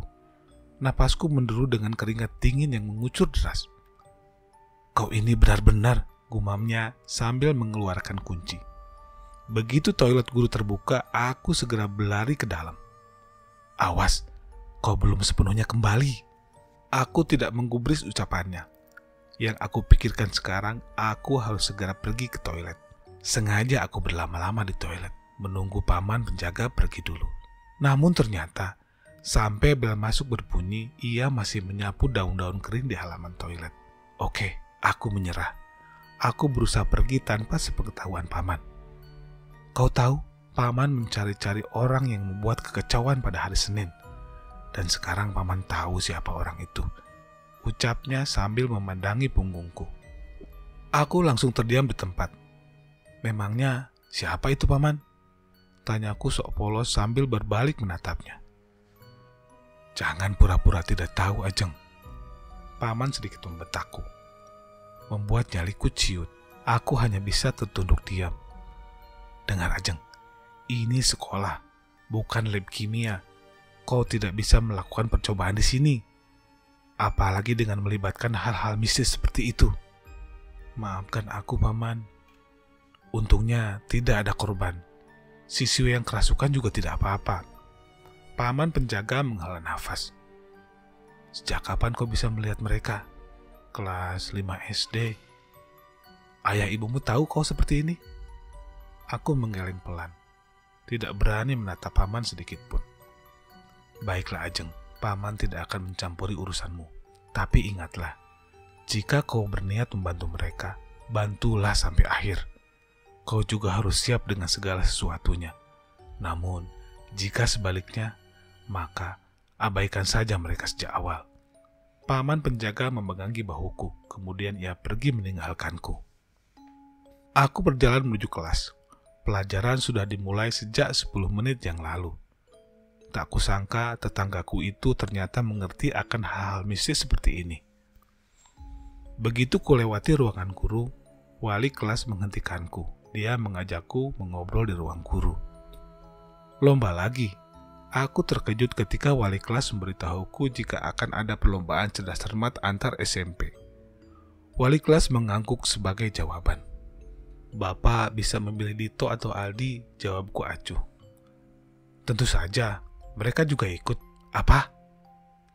Napasku menderu dengan keringat dingin yang mengucur deras. "Kau ini benar-benar," gumamnya sambil mengeluarkan kunci. Begitu toilet guru terbuka, aku segera berlari ke dalam. "Awas, kau belum sepenuhnya kembali." Aku tidak menggubris ucapannya. Yang aku pikirkan sekarang, aku harus segera pergi ke toilet. Sengaja aku berlama-lama di toilet, menunggu paman penjaga pergi dulu. Namun ternyata, sampai bel masuk berbunyi, ia masih menyapu daun-daun kering di halaman toilet. Oke, aku menyerah. Aku berusaha pergi tanpa sepengetahuan paman. "Kau tahu, paman mencari-cari orang yang membuat kekacauan pada hari Senin. Dan sekarang paman tahu siapa orang itu," ucapnya sambil memandangi punggungku. Aku langsung terdiam di tempat. "Memangnya siapa itu, paman?" tanyaku sok polos sambil berbalik menatapnya. "Jangan pura-pura tidak tahu, Ajeng." Paman sedikit membentakku, membuat nyaliku ciut. Aku hanya bisa tertunduk diam. "Dengar, Ajeng, ini sekolah, bukan lab kimia. Kau tidak bisa melakukan percobaan di sini, apalagi dengan melibatkan hal-hal mistis seperti itu." "Maafkan aku, paman. Untungnya tidak ada korban. Siswa yang kerasukan juga tidak apa-apa." Paman penjaga menghela nafas. "Sejak kapan kau bisa melihat mereka?" "Kelas 5 SD. Ayah ibumu tahu kau seperti ini?" Aku menggeleng pelan, tidak berani menatap paman sedikit pun. "Baiklah, Ajeng, paman tidak akan mencampuri urusanmu. Tapi ingatlah, jika kau berniat membantu mereka, bantulah sampai akhir. Kau juga harus siap dengan segala sesuatunya. Namun, jika sebaliknya, maka abaikan saja mereka sejak awal." Paman penjaga memegangi bahuku, kemudian ia pergi meninggalkanku. Aku berjalan menuju kelas. Pelajaran sudah dimulai sejak 10 menit yang lalu. Tak kusangka tetanggaku itu ternyata mengerti akan hal-hal mistis seperti ini. Begitu kulewati ruangan guru, wali kelas menghentikanku. Dia mengajakku mengobrol di ruang guru. "Lomba lagi?" Aku terkejut ketika wali kelas memberitahuku jika akan ada perlombaan cerdas cermat antar SMP. Wali kelas mengangguk sebagai jawaban. Bapak bisa memilih Dito atau Aldi, jawabku acuh. Tentu saja, mereka juga ikut. Apa?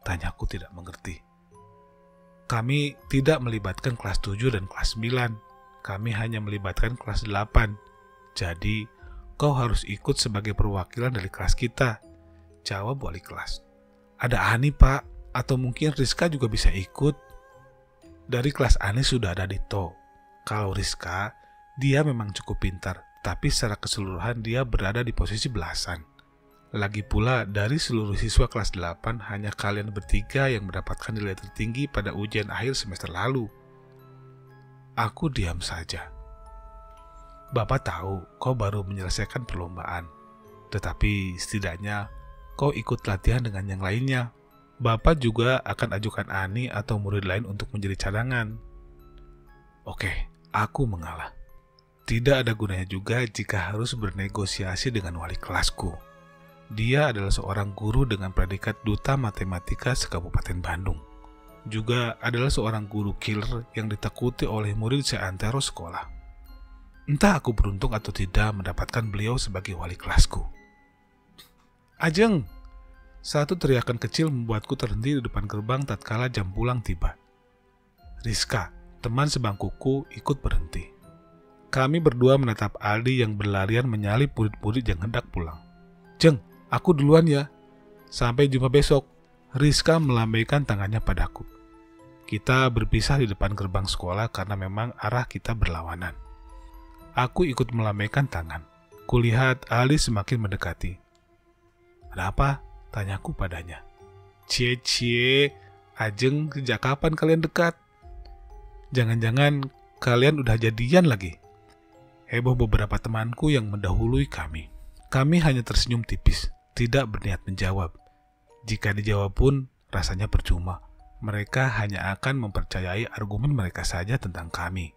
Tanyaku tidak mengerti. Kami tidak melibatkan kelas 7 dan kelas 9. Kami hanya melibatkan kelas 8. Jadi, kau harus ikut sebagai perwakilan dari kelas kita, jawab wali kelas. Ada Ani, Pak, atau mungkin Rizka juga bisa ikut. Dari kelas Ani sudah ada Dito. Kalau Rizka, dia memang cukup pintar, tapi secara keseluruhan dia berada di posisi belasan. Lagi pula, dari seluruh siswa kelas 8, hanya kalian bertiga yang mendapatkan nilai tertinggi pada ujian akhir semester lalu. Aku diam saja. Bapak tahu kau baru menyelesaikan perlombaan, tetapi setidaknya kau ikut latihan dengan yang lainnya. Bapak juga akan ajukan Ani atau murid lain untuk menjadi cadangan. Oke, aku mengalah. Tidak ada gunanya juga jika harus bernegosiasi dengan wali kelasku. Dia adalah seorang guru dengan predikat Duta Matematika se-Kabupaten Bandung. Juga adalah seorang guru killer yang ditakuti oleh murid seantero sekolah. Entah aku beruntung atau tidak mendapatkan beliau sebagai wali kelasku. Ajeng! Satu teriakan kecil membuatku terhenti di depan gerbang tatkala jam pulang tiba. Rizka, teman sebangkuku, ikut berhenti. Kami berdua menatap Aldi yang berlarian menyalip murid-murid yang hendak pulang. Jeng, aku duluan ya. Sampai jumpa besok. Rizka melambaikan tangannya padaku. Kita berpisah di depan gerbang sekolah karena memang arah kita berlawanan. Aku ikut melambaikan tangan. Kulihat Aldi semakin mendekati. Ada apa? Tanyaku padanya. Cie, Ajeng, sejak kapan kalian dekat? Jangan-jangan kalian udah jadian lagi? Heboh beberapa temanku yang mendahului kami. Kami hanya tersenyum tipis, tidak berniat menjawab. Jika dijawab pun, rasanya percuma. Mereka hanya akan mempercayai argumen mereka saja tentang kami.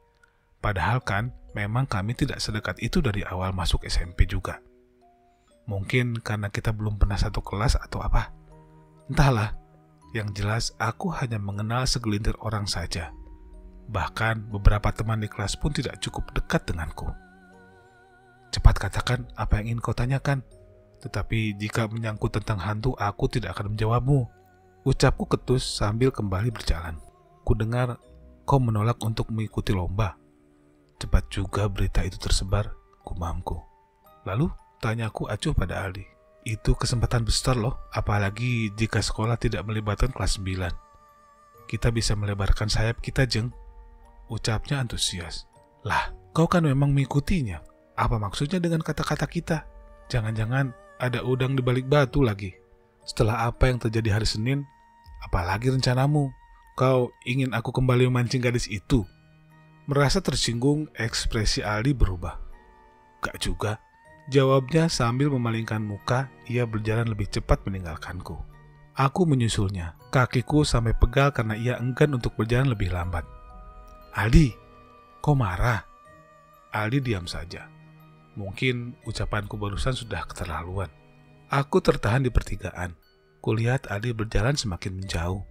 Padahal kan, memang kami tidak sedekat itu dari awal masuk SMP juga. Mungkin karena kita belum pernah satu kelas atau apa. Entahlah, yang jelas aku hanya mengenal segelintir orang saja. Bahkan beberapa teman di kelas pun tidak cukup dekat denganku. Cepat katakan apa yang ingin kau tanyakan. Tetapi jika menyangkut tentang hantu, aku tidak akan menjawabmu. Ucapku ketus sambil kembali berjalan. Kudengar kau menolak untuk mengikuti lomba. Cepat juga berita itu tersebar, gumamku. Lalu? Tanyaku acuh pada Aldi. Itu kesempatan besar loh, apalagi jika sekolah tidak melibatkan kelas 9. Kita bisa melebarkan sayap kita, Jeng. Ucapnya antusias. Lah, kau kan memang mengikutinya. Apa maksudnya dengan kata-kata kita? Jangan-jangan ada udang di balik batu lagi. Setelah apa yang terjadi hari Senin, apalagi rencanamu? Kau ingin aku kembali memancing gadis itu? Merasa tersinggung, ekspresi Aldi berubah. Gak juga. Jawabnya sambil memalingkan muka, ia berjalan lebih cepat meninggalkanku. Aku menyusulnya, kakiku sampai pegal karena ia enggan untuk berjalan lebih lambat. Aldi, kau marah? Aldi diam saja. Mungkin ucapanku barusan sudah keterlaluan. Aku tertahan di pertigaan. Kulihat Aldi berjalan semakin menjauh,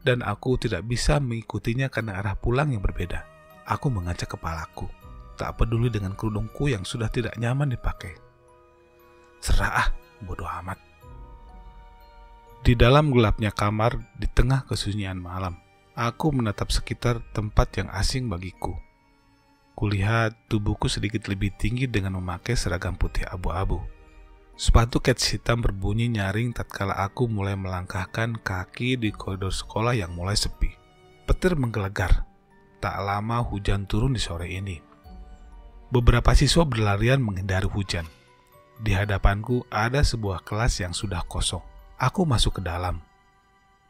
dan aku tidak bisa mengikutinya karena arah pulang yang berbeda. Aku mengacak kepalaku. Tak peduli dengan kerudungku yang sudah tidak nyaman dipakai. Serah, bodoh amat. Di dalam gelapnya kamar, di tengah kesunyian malam, aku menatap sekitar tempat yang asing bagiku. Kulihat tubuhku sedikit lebih tinggi dengan memakai seragam putih abu-abu. Sepatu kets hitam berbunyi nyaring tatkala aku mulai melangkahkan kaki di koridor sekolah yang mulai sepi. Petir menggelegar. Tak lama hujan turun di sore ini. Beberapa siswa berlarian menghindari hujan. Di hadapanku ada sebuah kelas yang sudah kosong. Aku masuk ke dalam.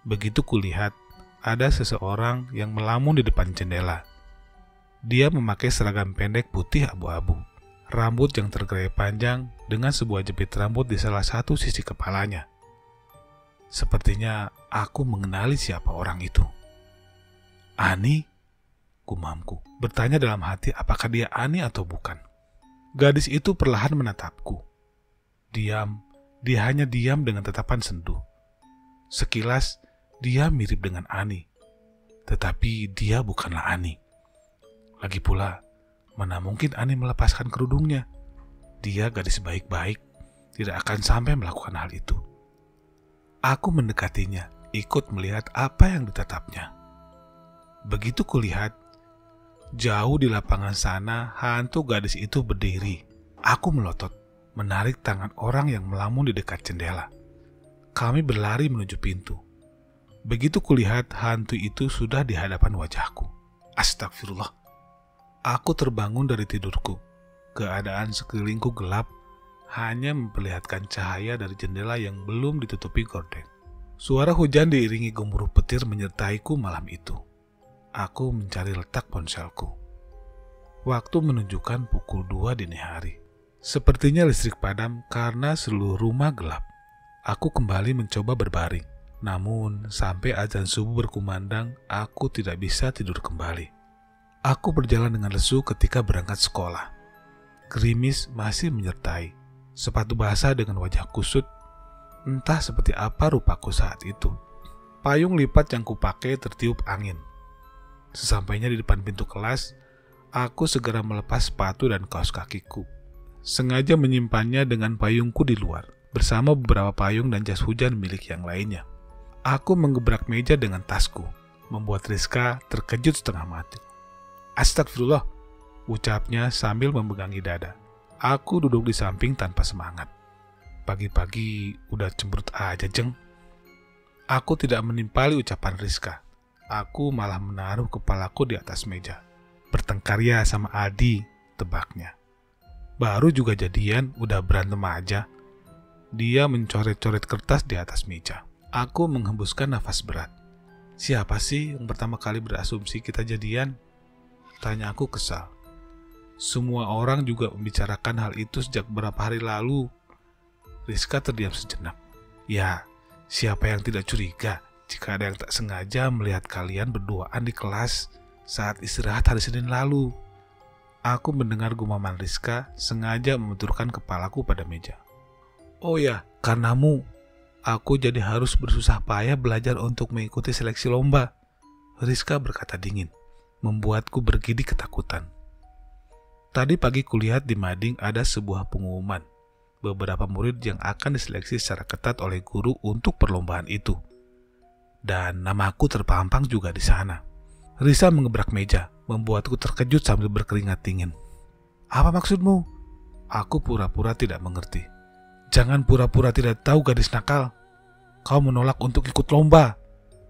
Begitu kulihat, ada seseorang yang melamun di depan jendela. Dia memakai seragam pendek putih abu-abu. Rambut yang tergerai panjang dengan sebuah jepit rambut di salah satu sisi kepalanya. Sepertinya aku mengenali siapa orang itu. Ani? Gumamku, bertanya dalam hati apakah dia Ani atau bukan. Gadis itu perlahan menatapku. Diam, dia hanya diam dengan tatapan sendu. Sekilas, dia mirip dengan Ani. Tetapi dia bukanlah Ani. Lagi pula, mana mungkin Ani melepaskan kerudungnya? Dia gadis baik-baik, tidak akan sampai melakukan hal itu. Aku mendekatinya, ikut melihat apa yang ditatapnya. Begitu kulihat, jauh di lapangan sana hantu gadis itu berdiri. Aku melotot, menarik tangan orang yang melamun di dekat jendela. Kami berlari menuju pintu. Begitu kulihat hantu itu sudah di hadapan wajahku. Astagfirullah. Aku terbangun dari tidurku. Keadaan sekelilingku gelap, hanya memperlihatkan cahaya dari jendela yang belum ditutupi gorden. Suara hujan diiringi gemuruh petir menyertaiku malam itu. Aku mencari letak ponselku. Waktu menunjukkan pukul 2 dini hari. Sepertinya listrik padam karena seluruh rumah gelap. Aku kembali mencoba berbaring. Namun, sampai azan subuh berkumandang, aku tidak bisa tidur kembali. Aku berjalan dengan lesu ketika berangkat sekolah. Gerimis masih menyertai. Sepatu basah dengan wajah kusut. Entah seperti apa rupaku saat itu. Payung lipat yang kupakai tertiup angin. Sesampainya di depan pintu kelas, aku segera melepas sepatu dan kaos kakiku. Sengaja menyimpannya dengan payungku di luar, bersama beberapa payung dan jas hujan milik yang lainnya. Aku menggebrak meja dengan tasku, membuat Rizka terkejut setengah mati. Astagfirullah, ucapnya sambil memegangi dada. Aku duduk di samping tanpa semangat. Pagi-pagi udah cemberut aja, Jeng. Aku tidak menimpali ucapan Rizka. Aku malah menaruh kepalaku di atas meja. Bertengkar ya sama Adi, tebaknya. Baru juga jadian, udah berantem aja. Dia mencoret-coret kertas di atas meja. Aku menghembuskan nafas berat. Siapa sih yang pertama kali berasumsi kita jadian? Tanya aku kesal. Semua orang juga membicarakan hal itu sejak beberapa hari lalu. Rizka terdiam sejenak. Ya, siapa yang tidak curiga jika ada yang tak sengaja melihat kalian berduaan di kelas saat istirahat hari Senin lalu? Aku mendengar gumaman Rizka sengaja membenturkan kepalaku pada meja. Oh ya, karenamu, aku jadi harus bersusah payah belajar untuk mengikuti seleksi lomba. Rizka berkata dingin, membuatku bergidik ketakutan. Tadi pagi kulihat di mading ada sebuah pengumuman. Beberapa murid yang akan diseleksi secara ketat oleh guru untuk perlombaan itu. Dan namaku terpampang juga di sana. Risa mengebrak meja, membuatku terkejut sambil berkeringat dingin. Apa maksudmu? Aku pura-pura tidak mengerti. Jangan pura-pura tidak tahu, gadis nakal. Kau menolak untuk ikut lomba.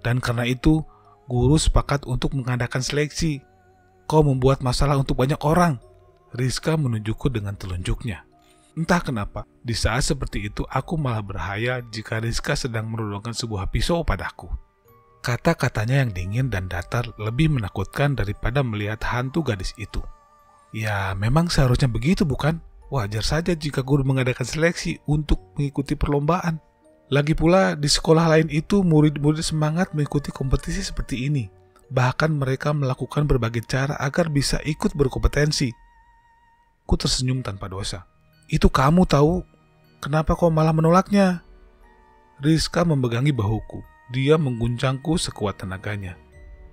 Dan karena itu, guru sepakat untuk mengadakan seleksi. Kau membuat masalah untuk banyak orang. Rizka menunjukku dengan telunjuknya. Entah kenapa, di saat seperti itu aku malah berhayal jika Rizka sedang menodongkan sebuah pisau padaku. Kata-katanya yang dingin dan datar lebih menakutkan daripada melihat hantu gadis itu. Ya, memang seharusnya begitu, bukan? Wajar saja jika guru mengadakan seleksi untuk mengikuti perlombaan. Lagi pula, di sekolah lain itu murid-murid semangat mengikuti kompetisi seperti ini. Bahkan mereka melakukan berbagai cara agar bisa ikut berkompetensi. Ku tersenyum tanpa dosa. Itu kamu tahu, kenapa kau malah menolaknya? Rizka memegangi bahuku. Dia mengguncangku sekuat tenaganya.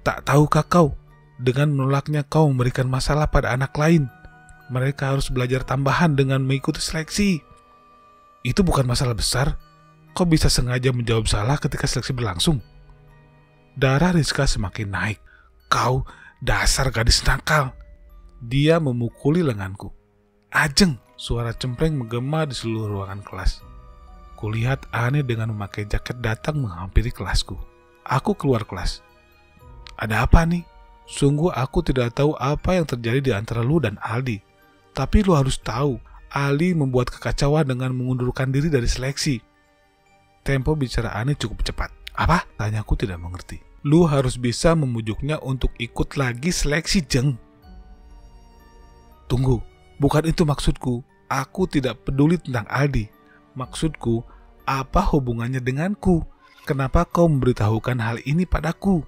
Tak tahukah kau, dengan menolaknya kau memberikan masalah pada anak lain. Mereka harus belajar tambahan dengan mengikuti seleksi. Itu bukan masalah besar. Kau bisa sengaja menjawab salah ketika seleksi berlangsung. Darah Rizka semakin naik. Kau dasar gadis nakal. Dia memukuli lenganku. Ajeng, suara cempreng menggema di seluruh ruangan kelas. Kulihat Ani dengan memakai jaket datang menghampiri kelasku. Aku keluar kelas. Ada apa nih? Sungguh aku tidak tahu apa yang terjadi di antara lu dan Aldi. Tapi lu harus tahu, Ali membuat kekacauan dengan mengundurkan diri dari seleksi. Tempo bicara Ani cukup cepat. Apa? Tanyaku tidak mengerti. Lu harus bisa memujuknya untuk ikut lagi seleksi, Jeng. Tunggu, bukan itu maksudku. Aku tidak peduli tentang Aldi. Maksudku, apa hubungannya denganku? Kenapa kau memberitahukan hal ini padaku?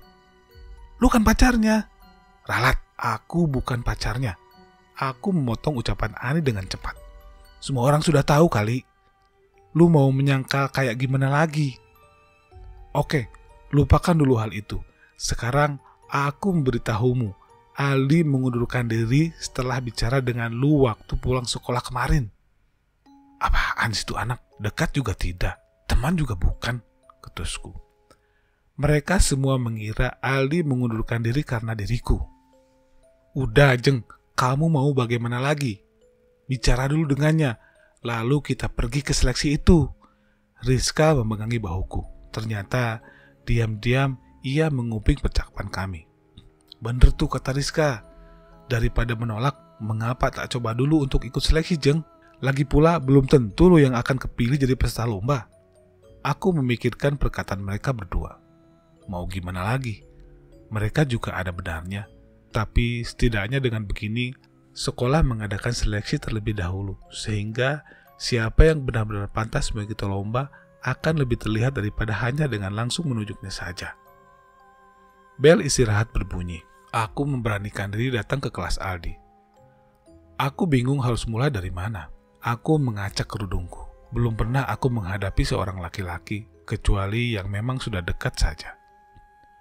Lu kan pacarnya. Ralat, aku bukan pacarnya. Aku memotong ucapan Ani dengan cepat. Semua orang sudah tahu kali. Lu mau menyangkal kayak gimana lagi? Oke, lupakan dulu hal itu. Sekarang aku memberitahumu. Aldi mengundurkan diri setelah bicara dengan lu waktu pulang sekolah kemarin. Apaan sih itu anak? Dekat juga tidak, teman juga bukan, ketusku. Mereka semua mengira Aldi mengundurkan diri karena diriku. Udah Jeng, kamu mau bagaimana lagi? Bicara dulu dengannya, lalu kita pergi ke seleksi itu. Rizka memegangi bahuku. Ternyata diam-diam ia menguping percakapan kami. Bener tuh kata Rizka. Daripada menolak, mengapa tak coba dulu untuk ikut seleksi Jeng? Lagi pula belum tentu lo yang akan kepilih jadi peserta lomba. Aku memikirkan perkataan mereka berdua. Mau gimana lagi? Mereka juga ada benarnya. Tapi setidaknya dengan begini, sekolah mengadakan seleksi terlebih dahulu. Sehingga siapa yang benar-benar pantas mengikuti lomba akan lebih terlihat daripada hanya dengan langsung menunjuknya saja. Bel istirahat berbunyi. Aku memberanikan diri datang ke kelas Aldi. Aku bingung harus mulai dari mana. Aku mengacak kerudungku. Belum pernah aku menghadapi seorang laki-laki, kecuali yang memang sudah dekat saja.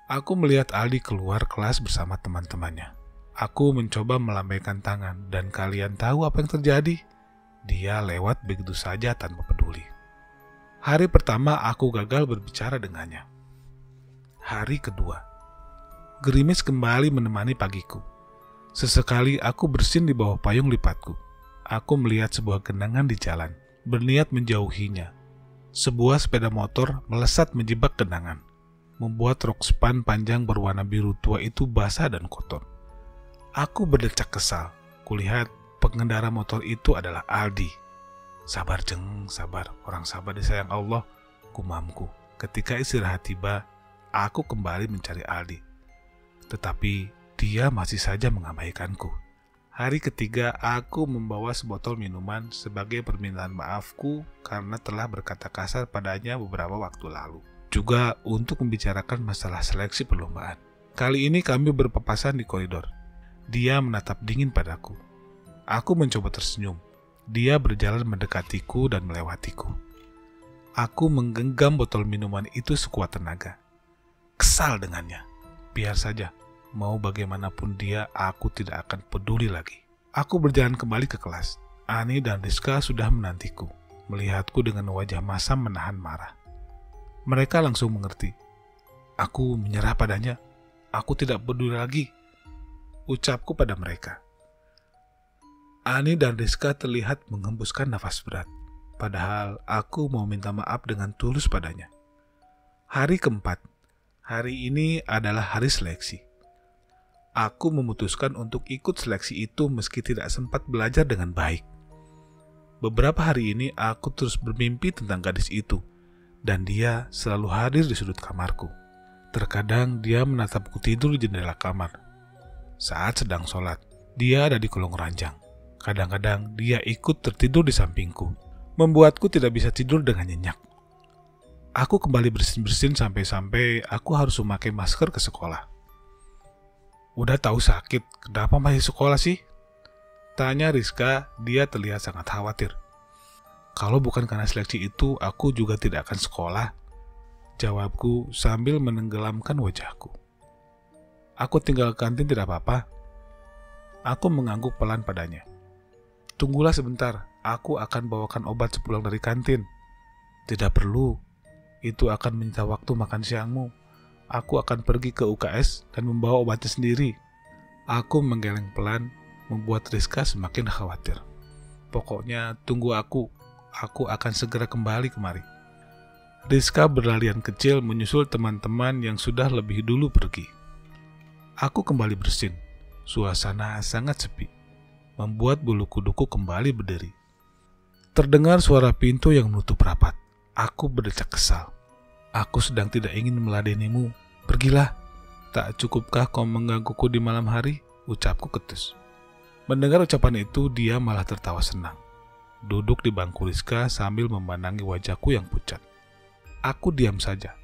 Aku melihat Aldi keluar kelas bersama teman-temannya. Aku mencoba melambaikan tangan, dan kalian tahu apa yang terjadi? Dia lewat begitu saja tanpa peduli. Hari pertama aku gagal berbicara dengannya. Hari kedua, gerimis kembali menemani pagiku. Sesekali aku bersin di bawah payung lipatku. Aku melihat sebuah genangan di jalan, berniat menjauhinya. Sebuah sepeda motor melesat menjebak genangan, membuat rok span panjang berwarna biru tua itu basah dan kotor. Aku berdecak kesal. Kulihat pengendara motor itu adalah Aldi. Sabar Jeng, sabar. Orang sabar disayang Allah, gumamku. Ketika istirahat tiba, aku kembali mencari Aldi. Tetapi dia masih saja mengabaikanku. Hari ketiga, aku membawa sebotol minuman sebagai permintaan maafku karena telah berkata kasar padanya beberapa waktu lalu. Juga untuk membicarakan masalah seleksi perlombaan. Kali ini kami berpapasan di koridor. Dia menatap dingin padaku. Aku mencoba tersenyum. Dia berjalan mendekatiku dan melewatiku. Aku menggenggam botol minuman itu sekuat tenaga. Kesal dengannya. Biar saja. Mau bagaimanapun dia, aku tidak akan peduli lagi. Aku berjalan kembali ke kelas. Ani dan Rizka sudah menantiku. Melihatku dengan wajah masam menahan marah. Mereka langsung mengerti. Aku menyerah padanya. Aku tidak peduli lagi. Ucapku pada mereka. Ani dan Rizka terlihat menghembuskan nafas berat. Padahal aku mau minta maaf dengan tulus padanya. Hari keempat. Hari ini adalah hari seleksi. Aku memutuskan untuk ikut seleksi itu meski tidak sempat belajar dengan baik. Beberapa hari ini aku terus bermimpi tentang gadis itu, dan dia selalu hadir di sudut kamarku. Terkadang dia menatapku tidur di jendela kamar. Saat sedang sholat, dia ada di kolong ranjang. Kadang-kadang dia ikut tertidur di sampingku, membuatku tidak bisa tidur dengan nyenyak. Aku kembali bersin-bersin sampai-sampai aku harus memakai masker ke sekolah. Udah tahu sakit, kenapa masih sekolah sih? Tanya Rizka, dia terlihat sangat khawatir. Kalau bukan karena seleksi itu, aku juga tidak akan sekolah. Jawabku sambil menenggelamkan wajahku. Aku tinggal kantin tidak apa-apa. Aku mengangguk pelan padanya. Tunggulah sebentar, aku akan bawakan obat sepulang dari kantin. Tidak perlu, itu akan menyita waktu makan siangmu. Aku akan pergi ke UKS dan membawa obatnya sendiri. Aku menggeleng pelan, membuat Rizka semakin khawatir. Pokoknya tunggu aku akan segera kembali kemari. Rizka berlarian kecil menyusul teman-teman yang sudah lebih dulu pergi. Aku kembali bersin. Suasana sangat sepi, membuat bulu kuduku kembali berdiri. Terdengar suara pintu yang menutup rapat. Aku berdecak kesal. Aku sedang tidak ingin meladenimu. Pergilah. Tak cukupkah kau menggangguku di malam hari? Ucapku ketus. Mendengar ucapan itu, dia malah tertawa senang. Duduk di bangku Rizka sambil memandangi wajahku yang pucat. Aku diam saja.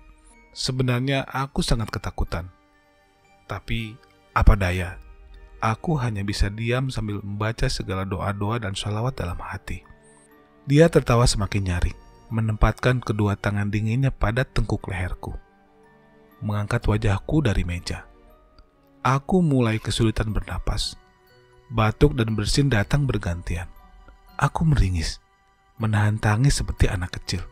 Sebenarnya aku sangat ketakutan. Tapi, apa daya? Aku hanya bisa diam sambil membaca segala doa-doa dan sholawat dalam hati. Dia tertawa semakin nyaring, menempatkan kedua tangan dinginnya pada tengkuk leherku. Mengangkat wajahku dari meja. Aku mulai kesulitan bernapas. Batuk dan bersin datang bergantian. Aku meringis, menahan tangis seperti anak kecil.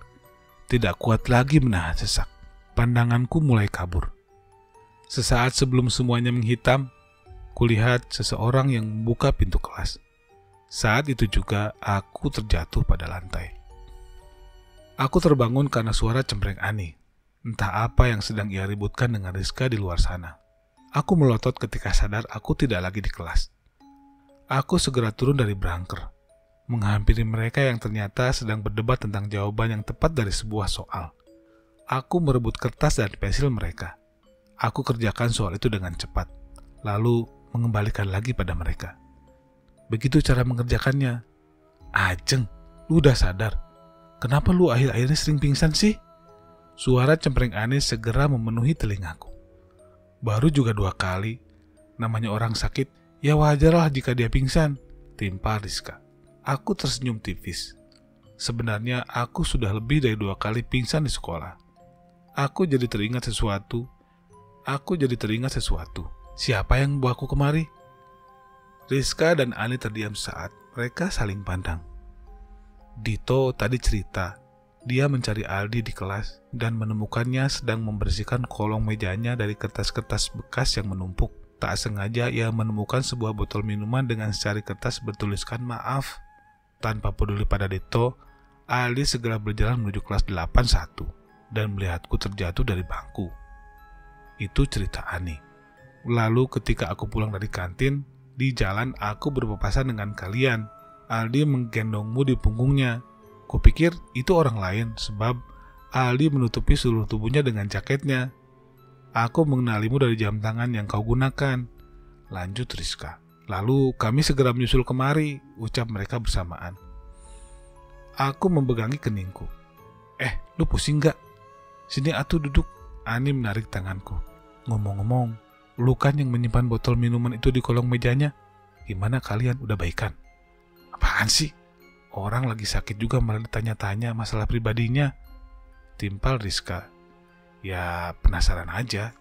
Tidak kuat lagi menahan sesak. Pandanganku mulai kabur. Sesaat sebelum semuanya menghitam, kulihat seseorang yang membuka pintu kelas. Saat itu juga aku terjatuh pada lantai. Aku terbangun karena suara cempreng Ani. Entah apa yang sedang ia ributkan dengan Rizka di luar sana. Aku melotot ketika sadar aku tidak lagi di kelas. Aku segera turun dari branker, menghampiri mereka yang ternyata sedang berdebat tentang jawaban yang tepat dari sebuah soal. Aku merebut kertas dan pensil mereka. Aku kerjakan soal itu dengan cepat, lalu mengembalikan lagi pada mereka. Begitu cara mengerjakannya. Ajeng, lu udah sadar? Kenapa lu akhir-akhirnya sering pingsan sih? Suara cempreng Ani segera memenuhi telingaku. Baru juga 2 kali. Namanya orang sakit, ya wajarlah jika dia pingsan, timpal Rizka. Aku tersenyum tipis. Sebenarnya aku sudah lebih dari 2 kali pingsan di sekolah. Aku jadi teringat sesuatu. Siapa yang membawa aku kemari? Rizka dan Ani terdiam saat mereka saling pandang. Dito tadi cerita, dia mencari Aldi di kelas dan menemukannya sedang membersihkan kolong mejanya dari kertas-kertas bekas yang menumpuk. Tak sengaja ia menemukan sebuah botol minuman dengan secari kertas bertuliskan maaf. Tanpa peduli pada Dito, Aldi segera berjalan menuju kelas 81 dan melihatku terjatuh dari bangku. Itu cerita Ani. Lalu ketika aku pulang dari kantin, di jalan aku berpapasan dengan kalian. Aldi menggendongmu di punggungnya. Kupikir itu orang lain sebab Aldi menutupi seluruh tubuhnya dengan jaketnya. Aku mengenalimu dari jam tangan yang kau gunakan. Lanjut Rizka. Lalu kami segera menyusul kemari, ucap mereka bersamaan. Aku memegangi keningku. Lu pusing gak? Sini atuh duduk. Ani menarik tanganku. Ngomong-ngomong, lu kan yang menyimpan botol minuman itu di kolong mejanya. Gimana kalian, udah baikan? Apaan sih? Orang lagi sakit juga malah ditanya-tanya masalah pribadinya. Timpal Rizka. Ya penasaran aja.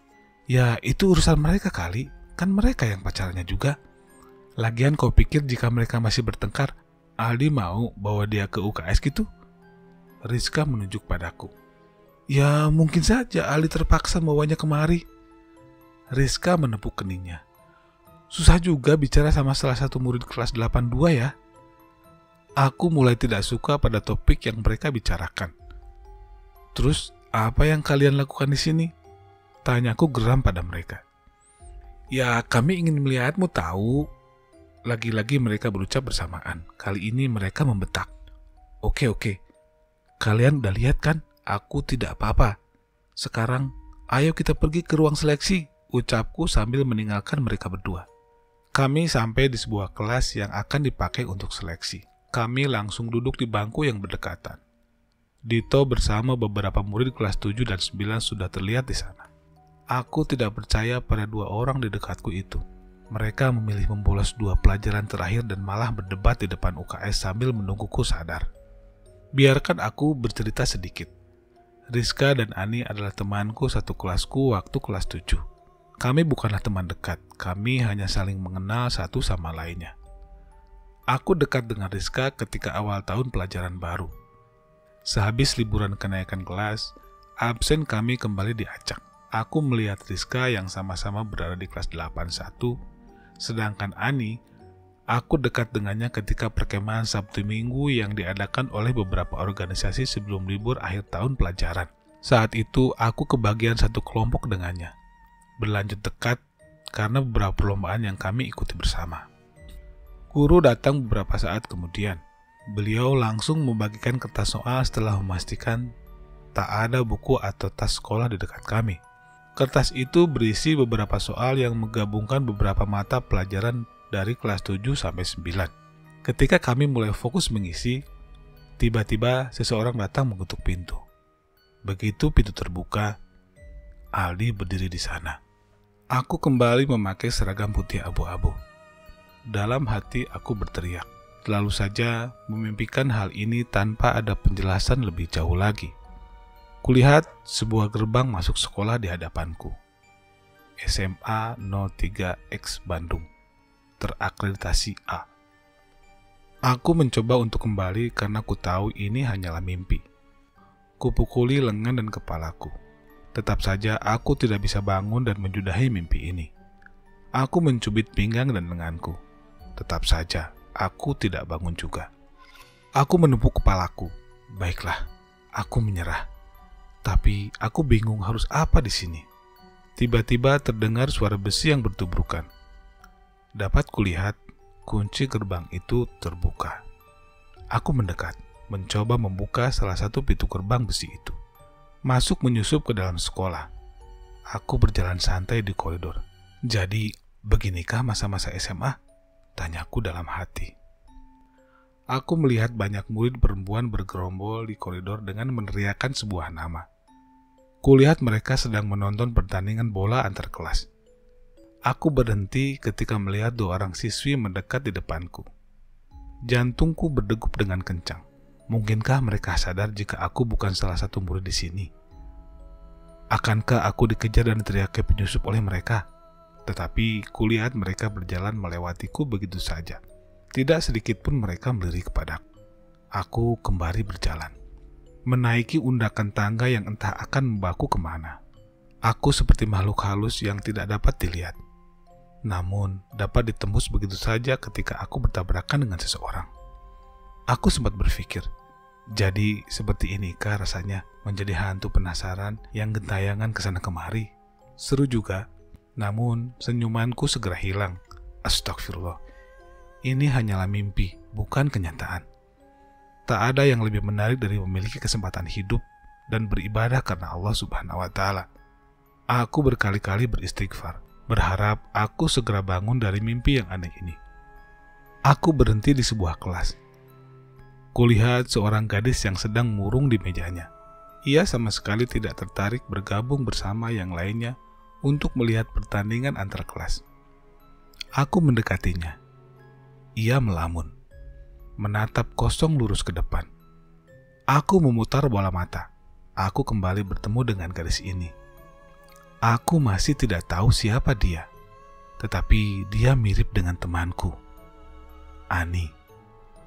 Ya itu urusan mereka kali. Kan mereka yang pacarnya juga. Lagian kau pikir jika mereka masih bertengkar, Aldi mau bawa dia ke UKS gitu? Rizka menunjuk padaku. Ya mungkin saja Aldi terpaksa membawanya kemari. Rizka menepuk keningnya. Susah juga bicara sama salah satu murid kelas 82 ya. Aku mulai tidak suka pada topik yang mereka bicarakan. Terus apa yang kalian lakukan di sini? Tanyaku geram pada mereka. Ya kami ingin melihatmu tahu. Lagi-lagi mereka berucap bersamaan. Kali ini mereka membentak. Oke. Kalian udah lihat kan? Aku tidak apa-apa. Sekarang ayo kita pergi ke ruang seleksi, ucapku sambil meninggalkan mereka berdua. Kami sampai di sebuah kelas yang akan dipakai untuk seleksi. Kami langsung duduk di bangku yang berdekatan. Dito bersama beberapa murid kelas 7 dan 9 sudah terlihat di sana. Aku tidak percaya pada 2 orang di dekatku itu. Mereka memilih membolos 2 pelajaran terakhir dan malah berdebat di depan UKS sambil menungguku sadar. Biarkan aku bercerita sedikit. Rizka dan Ani adalah temanku satu kelasku waktu kelas 7. Kami bukanlah teman dekat, kami hanya saling mengenal satu sama lainnya. Aku dekat dengan Rizka ketika awal tahun pelajaran baru. Sehabis liburan kenaikan kelas, absen kami kembali diacak. Aku melihat Rizka yang sama-sama berada di kelas 81, sedangkan Ani, aku dekat dengannya ketika perkemahan Sabtu Minggu yang diadakan oleh beberapa organisasi sebelum libur akhir tahun pelajaran. Saat itu aku kebagian satu kelompok dengannya. Berlanjut dekat karena beberapa perlombaan yang kami ikuti bersama. Guru datang beberapa saat kemudian. Beliau langsung membagikan kertas soal setelah memastikan tak ada buku atau tas sekolah di dekat kami. Kertas itu berisi beberapa soal yang menggabungkan beberapa mata pelajaran dari kelas 7 sampai 9. Ketika kami mulai fokus mengisi, tiba-tiba seseorang datang mengetuk pintu. Begitu pintu terbuka, Aldi berdiri di sana. Aku kembali memakai seragam putih abu-abu. Dalam hati aku berteriak, lalu saja memimpikan hal ini tanpa ada penjelasan lebih jauh lagi. Kulihat sebuah gerbang masuk sekolah di hadapanku. SMA 03X Bandung, terakreditasi A. Aku mencoba untuk kembali karena ku tahu ini hanyalah mimpi. Kupukuli lengan dan kepalaku. Tetap saja aku tidak bisa bangun dan menjudahi mimpi ini. Aku mencubit pinggang dan lenganku. Tetap saja aku tidak bangun juga. Aku menepuk kepalaku. Baiklah, aku menyerah. Tapi aku bingung harus apa di sini. Tiba-tiba terdengar suara besi yang bertubrukan. Dapat kulihat kunci gerbang itu terbuka. Aku mendekat, mencoba membuka salah satu pintu gerbang besi itu. Masuk menyusup ke dalam sekolah. Aku berjalan santai di koridor. Jadi, beginikah masa-masa SMA? Tanyaku dalam hati. Aku melihat banyak murid perempuan bergerombol di koridor dengan meneriakkan sebuah nama. Kulihat mereka sedang menonton pertandingan bola antar kelas. Aku berhenti ketika melihat 2 orang siswi mendekat di depanku. Jantungku berdegup dengan kencang. Mungkinkah mereka sadar jika aku bukan salah satu murid di sini? Akankah aku dikejar dan teriaki penyusup oleh mereka? Tetapi kulihat mereka berjalan melewatiku begitu saja. Tidak sedikit pun mereka melirik kepadaku. Aku kembali berjalan, menaiki undakan tangga yang entah akan membawaku kemana. Aku seperti makhluk halus yang tidak dapat dilihat. Namun, dapat ditembus begitu saja ketika aku bertabrakan dengan seseorang. Aku sempat berpikir, jadi seperti inikah rasanya menjadi hantu penasaran yang gentayangan kesana kemari? Seru juga, namun senyumanku segera hilang. Astagfirullah, ini hanyalah mimpi, bukan kenyataan. Tak ada yang lebih menarik dari memiliki kesempatan hidup dan beribadah karena Allah Subhanahu wa Ta'ala. Aku berkali-kali beristighfar, berharap aku segera bangun dari mimpi yang aneh ini. Aku berhenti di sebuah kelas. Kulihat seorang gadis yang sedang murung di mejanya. Ia sama sekali tidak tertarik bergabung bersama yang lainnya untuk melihat pertandingan antar kelas. Aku mendekatinya. Ia melamun, menatap kosong lurus ke depan. Aku memutar bola mata. Aku kembali bertemu dengan gadis ini. Aku masih tidak tahu siapa dia, tetapi dia mirip dengan temanku, Ani.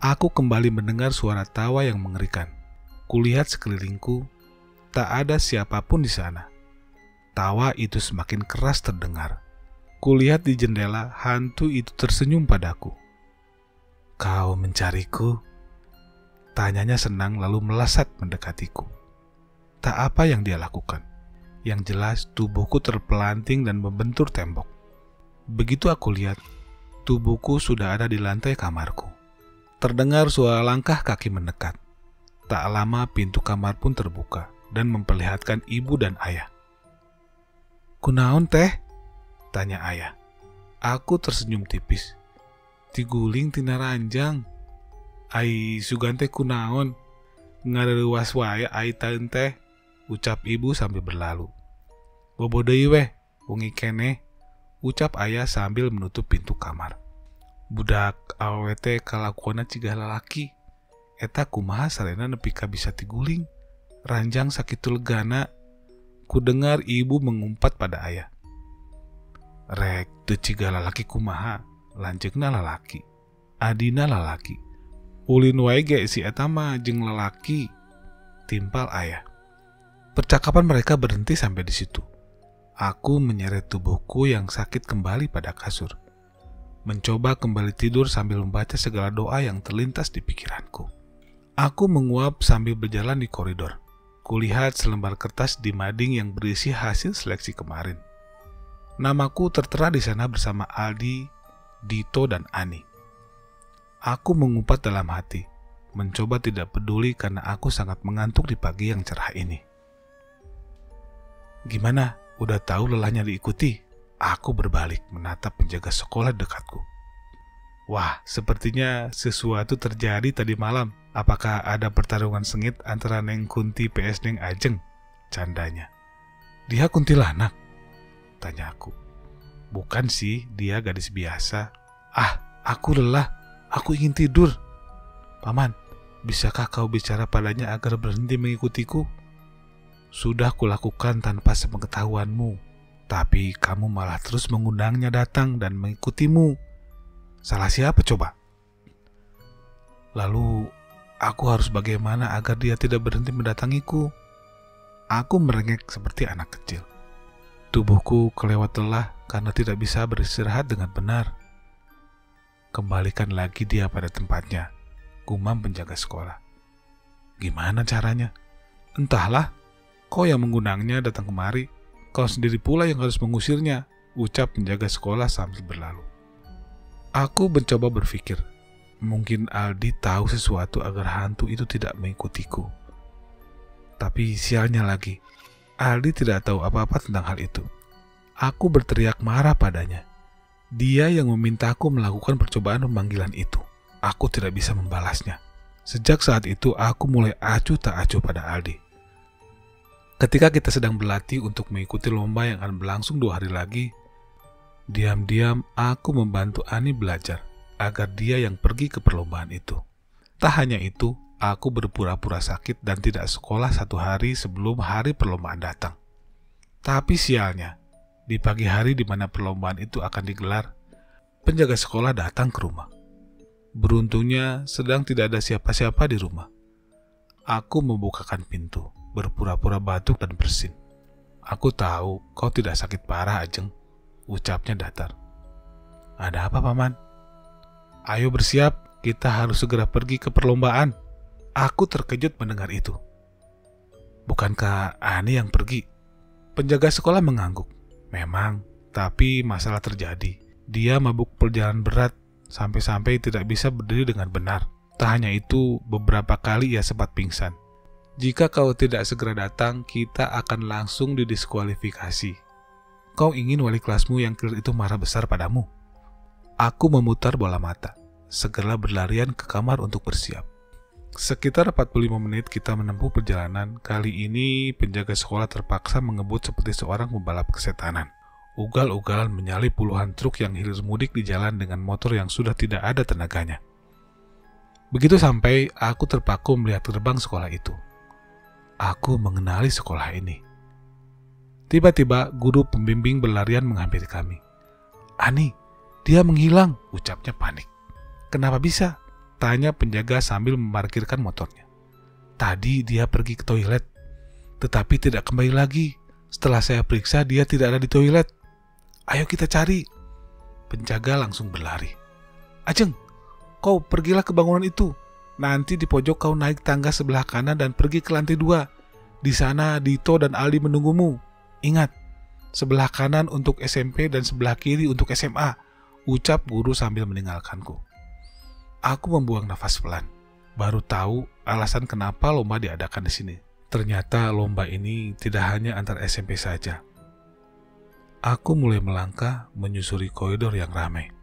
Aku kembali mendengar suara tawa yang mengerikan. Kulihat sekelilingku, tak ada siapapun di sana. Tawa itu semakin keras terdengar. Kulihat di jendela, hantu itu tersenyum padaku. Kau mencariku? Tanyanya senang lalu melesat mendekatiku. Tak apa yang dia lakukan. Yang jelas tubuhku terpelanting dan membentur tembok. Begitu aku lihat, tubuhku sudah ada di lantai kamarku. Terdengar suara langkah kaki mendekat. Tak lama pintu kamar pun terbuka dan memperlihatkan ibu dan ayah. Kunaon teh? Tanya ayah. Aku tersenyum tipis. Tiguling tina ranjang. Ai sugan teh kunaon? Ngarewas wae ai taeun teh. Ucap ibu sambil berlalu. Bobo deui weh, wengi keneh, ucap ayah sambil menutup pintu kamar. Budak awewe teh kalakuanna cigah lalaki. Eta kumaha sarena nepi ka bisa tiguling. Ranjang sakitu legana. Kudengar ibu mengumpat pada ayah. Rek teu cigah lalaki kumaha, lanceukna lalaki. Adina lalaki. Ulin wae ge si eta mah jeung lalaki. Timpal ayah. Percakapan mereka berhenti sampai di situ. Aku menyeret tubuhku yang sakit kembali pada kasur. Mencoba kembali tidur sambil membaca segala doa yang terlintas di pikiranku. Aku menguap sambil berjalan di koridor. Kulihat selembar kertas di mading yang berisi hasil seleksi kemarin. Namaku tertera di sana bersama Aldi, Dito, dan Ani. Aku mengumpat dalam hati, mencoba tidak peduli karena aku sangat mengantuk di pagi yang cerah ini. Gimana? Udah tahu lelahnya diikuti? Aku berbalik menatap penjaga sekolah dekatku. Wah, sepertinya sesuatu terjadi tadi malam. Apakah ada pertarungan sengit antara Neng Kunti PS Neng Ajeng? Candanya. Dia kuntilanak? Tanya aku. Bukan sih, dia gadis biasa. Ah, aku lelah. Aku ingin tidur. Paman, bisakah kau bicara padanya agar berhenti mengikutiku? Sudah kulakukan tanpa sepengetahuanmu. Tapi kamu malah terus mengundangnya datang dan mengikutimu. Salah siapa coba? Lalu aku harus bagaimana agar dia tidak berhenti mendatangiku? Aku merengek seperti anak kecil. Tubuhku kelewat lelah karena tidak bisa beristirahat dengan benar. Kembalikan lagi dia pada tempatnya, gumam penjaga sekolah. Gimana caranya? Entahlah, kau yang mengundangnya datang kemari, kau sendiri pula yang harus mengusirnya, ucap penjaga sekolah sambil berlalu. Aku mencoba berpikir, mungkin Aldi tahu sesuatu agar hantu itu tidak mengikutiku. Tapi sialnya lagi, Aldi tidak tahu apa-apa tentang hal itu. Aku berteriak marah padanya. Dia yang memintaku melakukan percobaan pemanggilan itu. Aku tidak bisa membalasnya. Sejak saat itu aku mulai acuh tak acuh pada Aldi. Ketika kita sedang berlatih untuk mengikuti lomba yang akan berlangsung 2 hari lagi, diam-diam aku membantu Ani belajar agar dia yang pergi ke perlombaan itu. Tak hanya itu, aku berpura-pura sakit dan tidak sekolah 1 hari sebelum hari perlombaan datang. Tapi sialnya, di pagi hari di mana perlombaan itu akan digelar, penjaga sekolah datang ke rumah. Beruntungnya sedang tidak ada siapa-siapa di rumah. Aku membukakan pintu, berpura-pura batuk dan bersin. Aku tahu kau tidak sakit parah, Ajeng, ucapnya datar. Ada apa, Paman? Ayo bersiap, kita harus segera pergi ke perlombaan. Aku terkejut mendengar itu. Bukankah Ani yang pergi? Penjaga sekolah mengangguk. Memang, tapi masalah terjadi. Dia mabuk perjalanan berat, sampai-sampai tidak bisa berdiri dengan benar. Tak hanya itu, beberapa kali ia sempat pingsan. Jika kau tidak segera datang, kita akan langsung didiskualifikasi. Kau ingin wali kelasmu yang killer itu marah besar padamu? Aku memutar bola mata, segera berlarian ke kamar untuk bersiap. Sekitar 45 menit kita menempuh perjalanan. Kali ini penjaga sekolah terpaksa mengebut seperti seorang pembalap kesetanan. Ugal-ugalan menyalip puluhan truk yang hilir mudik di jalan dengan motor yang sudah tidak ada tenaganya. Begitu sampai, aku terpaku melihat gerbang sekolah itu. Aku mengenali sekolah ini. Tiba-tiba guru pembimbing berlarian menghampiri kami. Ani, dia menghilang, ucapnya panik. Kenapa bisa? Tanya penjaga sambil memarkirkan motornya. Tadi dia pergi ke toilet, tetapi tidak kembali lagi. Setelah saya periksa, dia tidak ada di toilet. Ayo kita cari. Penjaga langsung berlari. Ajeng, kau pergilah ke bangunan itu. Nanti di pojok kau naik tangga sebelah kanan dan pergi ke lantai 2. Di sana Dito dan Aldi menunggumu. Ingat, sebelah kanan untuk SMP dan sebelah kiri untuk SMA, ucap guru sambil meninggalkanku. Aku membuang nafas pelan. Baru tahu alasan kenapa lomba diadakan di sini. Ternyata lomba ini tidak hanya antar SMP saja. Aku mulai melangkah menyusuri koridor yang ramai.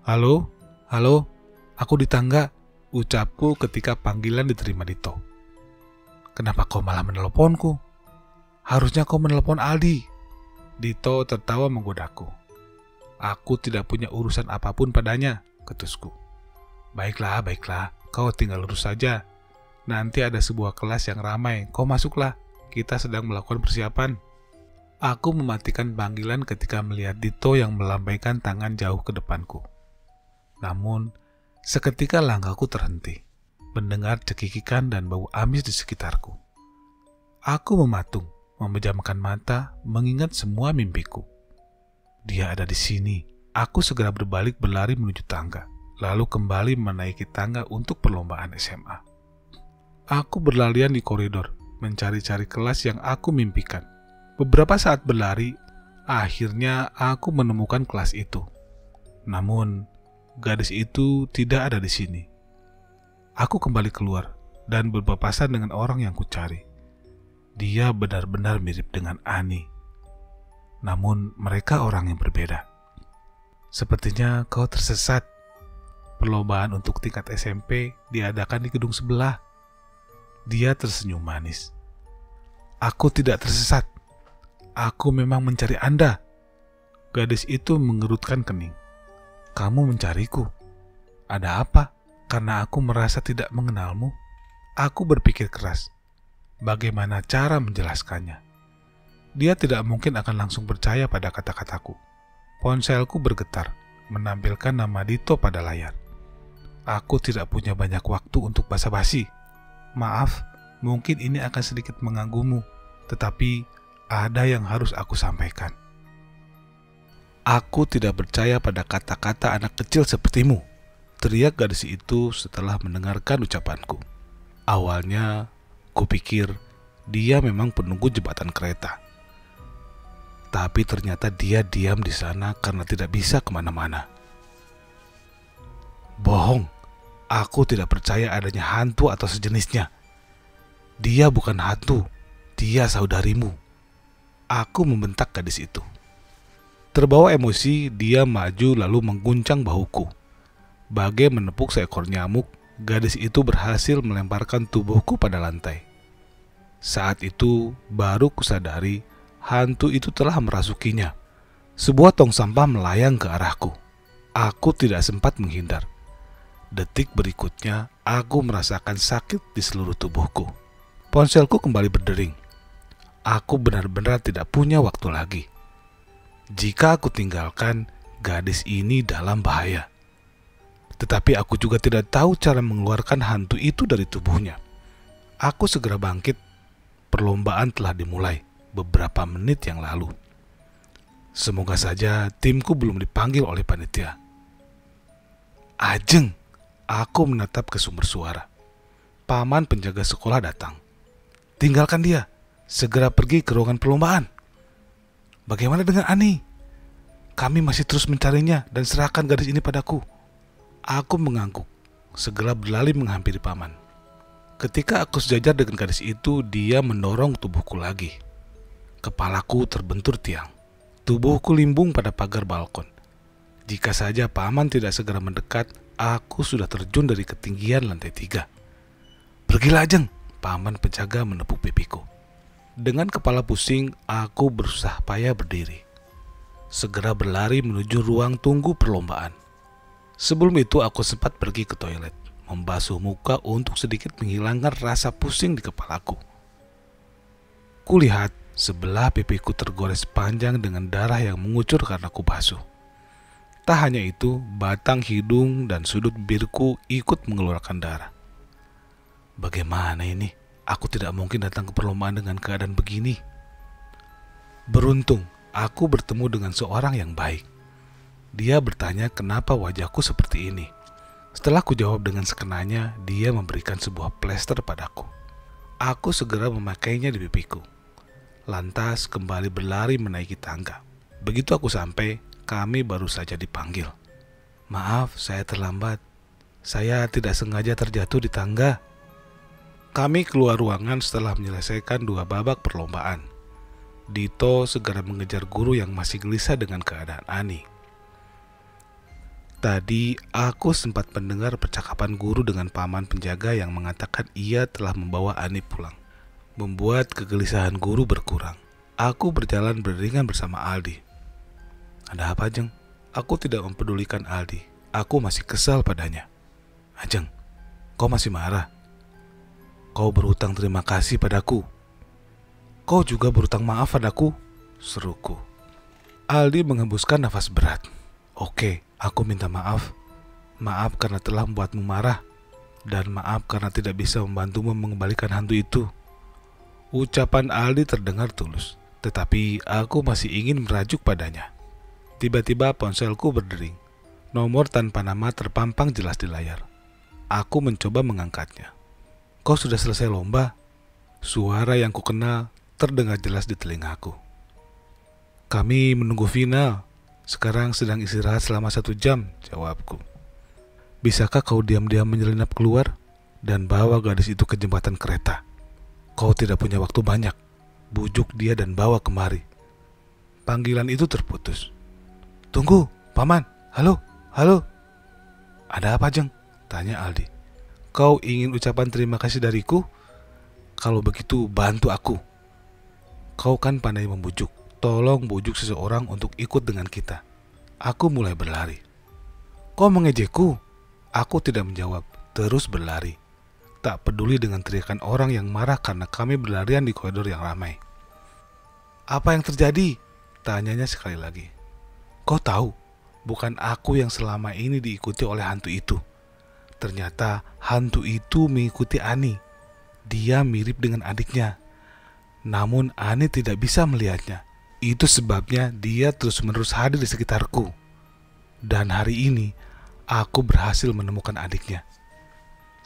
Halo, aku di tangga, ucapku ketika panggilan diterima Dito. Kenapa kau malah meneleponku? Harusnya kau menelepon Aldi. Dito tertawa menggodaku. Aku tidak punya urusan apapun padanya, ketusku. Baiklah, kau tinggal lurus saja. Nanti ada sebuah kelas yang ramai, kau masuklah. Kita sedang melakukan persiapan. Aku mematikan panggilan ketika melihat Dito yang melambaikan tangan jauh ke depanku. Namun, seketika langkahku terhenti, mendengar cekikikan dan bau amis di sekitarku. Aku mematung, memejamkan mata, mengingat semua mimpiku. Dia ada di sini. Aku segera berbalik berlari menuju tangga, lalu kembali menaiki tangga untuk perlombaan SMA. Aku berlarian di koridor, mencari-cari kelas yang aku mimpikan. Beberapa saat berlari, akhirnya aku menemukan kelas itu. Namun, gadis itu tidak ada di sini. Aku kembali keluar dan berpapasan dengan orang yang kucari. Dia benar-benar mirip dengan Ani. Namun, mereka orang yang berbeda. Sepertinya kau tersesat. Perlombaan untuk tingkat SMP diadakan di gedung sebelah. Dia tersenyum manis. Aku tidak tersesat. Aku memang mencari Anda. Gadis itu mengerutkan kening. Kamu mencariku? Ada apa? Karena aku merasa tidak mengenalmu. Aku berpikir keras. Bagaimana cara menjelaskannya? Dia tidak mungkin akan langsung percaya pada kata-kataku. Ponselku bergetar, menampilkan nama Dito pada layar. Aku tidak punya banyak waktu untuk basa-basi. Maaf, mungkin ini akan sedikit mengganggumu, tetapi ada yang harus aku sampaikan. Aku tidak percaya pada kata-kata anak kecil sepertimu, teriak gadis itu setelah mendengarkan ucapanku. Awalnya, kupikir dia memang penunggu jembatan kereta. Tapi ternyata dia diam di sana karena tidak bisa kemana-mana. Bohong, aku tidak percaya adanya hantu atau sejenisnya. Dia bukan hantu, dia saudarimu. Aku membentak gadis itu. Terbawa emosi, dia maju lalu mengguncang bahuku. Bagai menepuk seekor nyamuk, gadis itu berhasil melemparkan tubuhku pada lantai. Saat itu baru kusadari hantu itu telah merasukinya. Sebuah tong sampah melayang ke arahku. Aku tidak sempat menghindar. Detik berikutnya, aku merasakan sakit di seluruh tubuhku. Ponselku kembali berdering. Aku benar-benar tidak punya waktu lagi. Jika aku tinggalkan, gadis ini dalam bahaya. Tetapi aku juga tidak tahu cara mengeluarkan hantu itu dari tubuhnya. Aku segera bangkit. Perlombaan telah dimulai beberapa menit yang lalu. Semoga saja timku belum dipanggil oleh panitia. Ajeng, aku menatap ke sumber suara. Paman penjaga sekolah datang. Tinggalkan dia, segera pergi ke ruangan perlombaan. Bagaimana dengan Ani? Kami masih terus mencarinya dan serahkan gadis ini padaku. Aku mengangguk, segera berlari menghampiri paman. Ketika aku sejajar dengan gadis itu, dia mendorong tubuhku lagi. Kepalaku terbentur tiang. Tubuhku limbung pada pagar balkon. Jika saja paman tidak segera mendekat, aku sudah terjun dari ketinggian lantai 3. Pergilah Ajeng, paman penjaga menepuk pipiku. Dengan kepala pusing, aku berusaha payah berdiri. Segera berlari menuju ruang tunggu perlombaan. Sebelum itu aku sempat pergi ke toilet, membasuh muka untuk sedikit menghilangkan rasa pusing di kepalaku. Kulihat sebelah pipiku tergores panjang dengan darah yang mengucur karena kubasuh. Tak hanya itu, batang hidung dan sudut bibirku ikut mengeluarkan darah. Bagaimana ini? Aku tidak mungkin datang ke perlombaan dengan keadaan begini. Beruntung, aku bertemu dengan seorang yang baik. Dia bertanya kenapa wajahku seperti ini. Setelah kujawab dengan sekenanya, dia memberikan sebuah plester padaku. Aku segera memakainya di pipiku. Lantas kembali berlari menaiki tangga. Begitu aku sampai, kami baru saja dipanggil. Maaf, saya terlambat. Saya tidak sengaja terjatuh di tangga. Kami keluar ruangan setelah menyelesaikan 2 babak perlombaan. Dito segera mengejar guru yang masih gelisah dengan keadaan Ani. Tadi aku sempat mendengar percakapan guru dengan paman penjaga yang mengatakan ia telah membawa Ani pulang. Membuat kegelisahan guru berkurang. Aku berjalan beriringan bersama Aldi. Ada apa, Ajeng? Aku tidak mempedulikan Aldi. Aku masih kesal padanya. Ajeng, kau masih marah? Kau berhutang terima kasih padaku. Kau juga berhutang maaf padaku, seruku. Aldi menghembuskan nafas berat. Oke, aku minta maaf. Maaf karena telah membuatmu marah. Dan maaf karena tidak bisa membantumu mengembalikan hantu itu. Ucapan Aldi terdengar tulus, tetapi aku masih ingin merajuk padanya. Tiba-tiba ponselku berdering. Nomor tanpa nama terpampang jelas di layar. Aku mencoba mengangkatnya. Kau sudah selesai lomba? Suara yang kukenal terdengar jelas di telingaku. Kami menunggu final. Sekarang sedang istirahat selama 1 jam, jawabku. Bisakah kau diam-diam menyelinap keluar dan bawa gadis itu ke jembatan kereta? Kau tidak punya waktu banyak. Bujuk dia dan bawa kemari. Panggilan itu terputus. Tunggu, paman. Halo, halo. Ada apa, Jeng? Tanya Aldi. Kau ingin ucapan terima kasih dariku? Kalau begitu bantu aku. Kau kan pandai membujuk. Tolong bujuk seseorang untuk ikut dengan kita. Aku mulai berlari. Kau mengejekku? Aku tidak menjawab, terus berlari. Tak peduli dengan teriakan orang yang marah karena kami berlarian di koridor yang ramai. Apa yang terjadi? Tanyanya sekali lagi. Kau tahu, bukan aku yang selama ini diikuti oleh hantu itu. Ternyata hantu itu mengikuti Ani. Dia mirip dengan adiknya. Namun Ani tidak bisa melihatnya. Itu sebabnya dia terus-menerus hadir di sekitarku. Dan hari ini aku berhasil menemukan adiknya.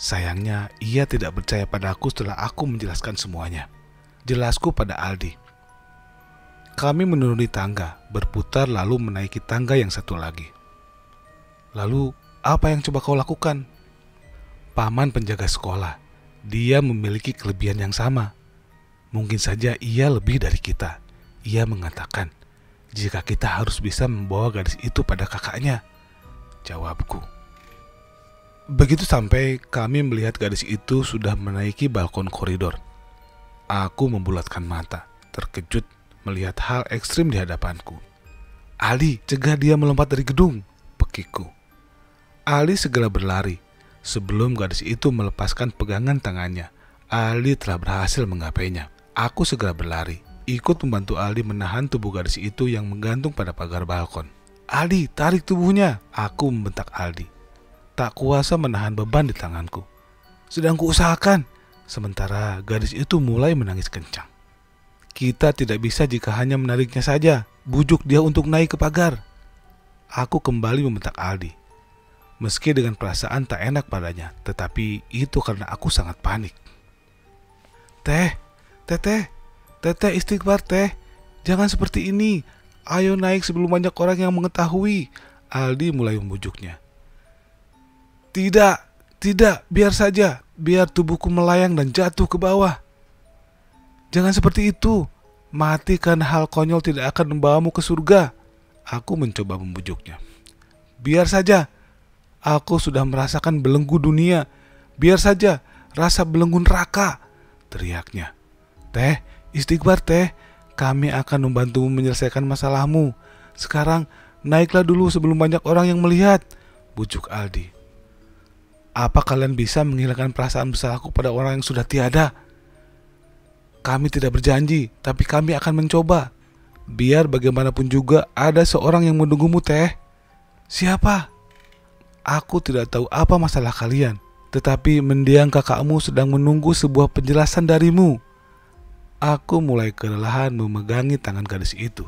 Sayangnya ia tidak percaya padaku setelah aku menjelaskan semuanya. Jelasku pada Aldi. Kami menuruni tangga, berputar lalu menaiki tangga yang satu lagi. Lalu, apa yang coba kau lakukan? Paman penjaga sekolah. Dia memiliki kelebihan yang sama. Mungkin saja ia lebih dari kita. Ia mengatakan, jika kita harus bisa membawa gadis itu pada kakaknya. Jawabku. Begitu sampai, kami melihat gadis itu sudah menaiki balkon koridor. Aku membulatkan mata, terkejut melihat hal ekstrim di hadapanku. Ali, cegah dia melompat dari gedung, pekiku. Ali segera berlari. Sebelum gadis itu melepaskan pegangan tangannya, Ali telah berhasil menggapainya. Aku segera berlari, ikut membantu Ali menahan tubuh gadis itu yang menggantung pada pagar balkon. Ali, tarik tubuhnya, aku membentak Aldi. Tak kuasa menahan beban di tanganku. Sedang kuusahakan. Sementara gadis itu mulai menangis kencang. Kita tidak bisa jika hanya menariknya saja. Bujuk dia untuk naik ke pagar. Aku kembali membentak Aldi. Meski dengan perasaan tak enak padanya, tetapi itu karena aku sangat panik. Teh istighfar teh. Jangan seperti ini. Ayo naik sebelum banyak orang yang mengetahui. Aldi mulai membujuknya. Tidak, biar saja. Biar tubuhku melayang dan jatuh ke bawah. Jangan seperti itu. Mati karena hal konyol tidak akan membawamu ke surga. Aku mencoba membujuknya. Biar saja. Aku sudah merasakan belenggu dunia. Biar saja. Rasa belenggu neraka. Teriaknya. Teh, istighfar teh. Kami akan membantumu menyelesaikan masalahmu. Sekarang naiklah dulu sebelum banyak orang yang melihat. Bujuk Aldi. Apa kalian bisa menghilangkan perasaan bersalahku pada orang yang sudah tiada? Kami tidak berjanji, tapi kami akan mencoba. Biar bagaimanapun juga ada seorang yang menunggumu teh. Siapa? Aku tidak tahu apa masalah kalian, tetapi mendiang kakakmu sedang menunggu sebuah penjelasan darimu. Aku mulai kelelahan memegangi tangan gadis itu.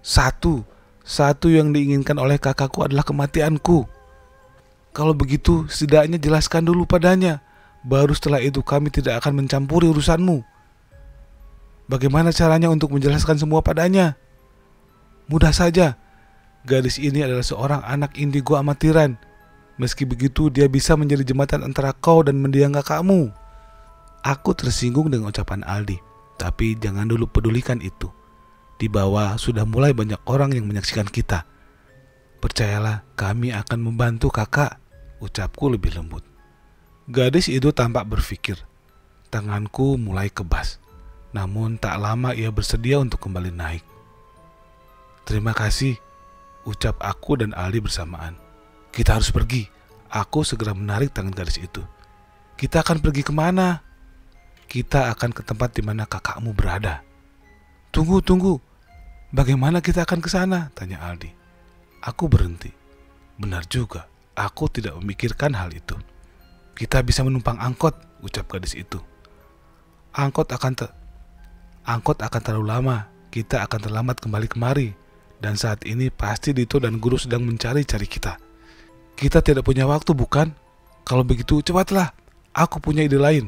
Satu yang diinginkan oleh kakakku adalah kematianku. Kalau begitu, setidaknya jelaskan dulu padanya. Baru setelah itu kami tidak akan mencampuri urusanmu. Bagaimana caranya untuk menjelaskan semua padanya? Mudah saja. Gadis ini adalah seorang anak indigo amatiran. Meski begitu, dia bisa menjadi jembatan antara kau dan mendiang kakakmu. Aku tersinggung dengan ucapan Aldi. Tapi jangan dulu pedulikan itu. Di bawah sudah mulai banyak orang yang menyaksikan kita. Percayalah, kami akan membantu kakak. Ucapku lebih lembut. Gadis itu tampak berpikir. Tanganku mulai kebas. Namun tak lama ia bersedia untuk kembali naik. Terima kasih, ucap aku dan Ali bersamaan. Kita harus pergi. Aku segera menarik tangan gadis itu. Kita akan pergi kemana? Kita akan ke tempat di mana kakakmu berada. Tunggu. Bagaimana kita akan ke sana? Tanya Aldi. Aku berhenti. Benar juga. Aku tidak memikirkan hal itu. Kita bisa menumpang angkot, ucap gadis itu. Angkot akan terlalu lama. Kita akan terlambat kembali kemari. Dan saat ini pasti Dito dan guru sedang mencari-cari kita. Kita tidak punya waktu, bukan? Kalau begitu cepatlah. Aku punya ide lain.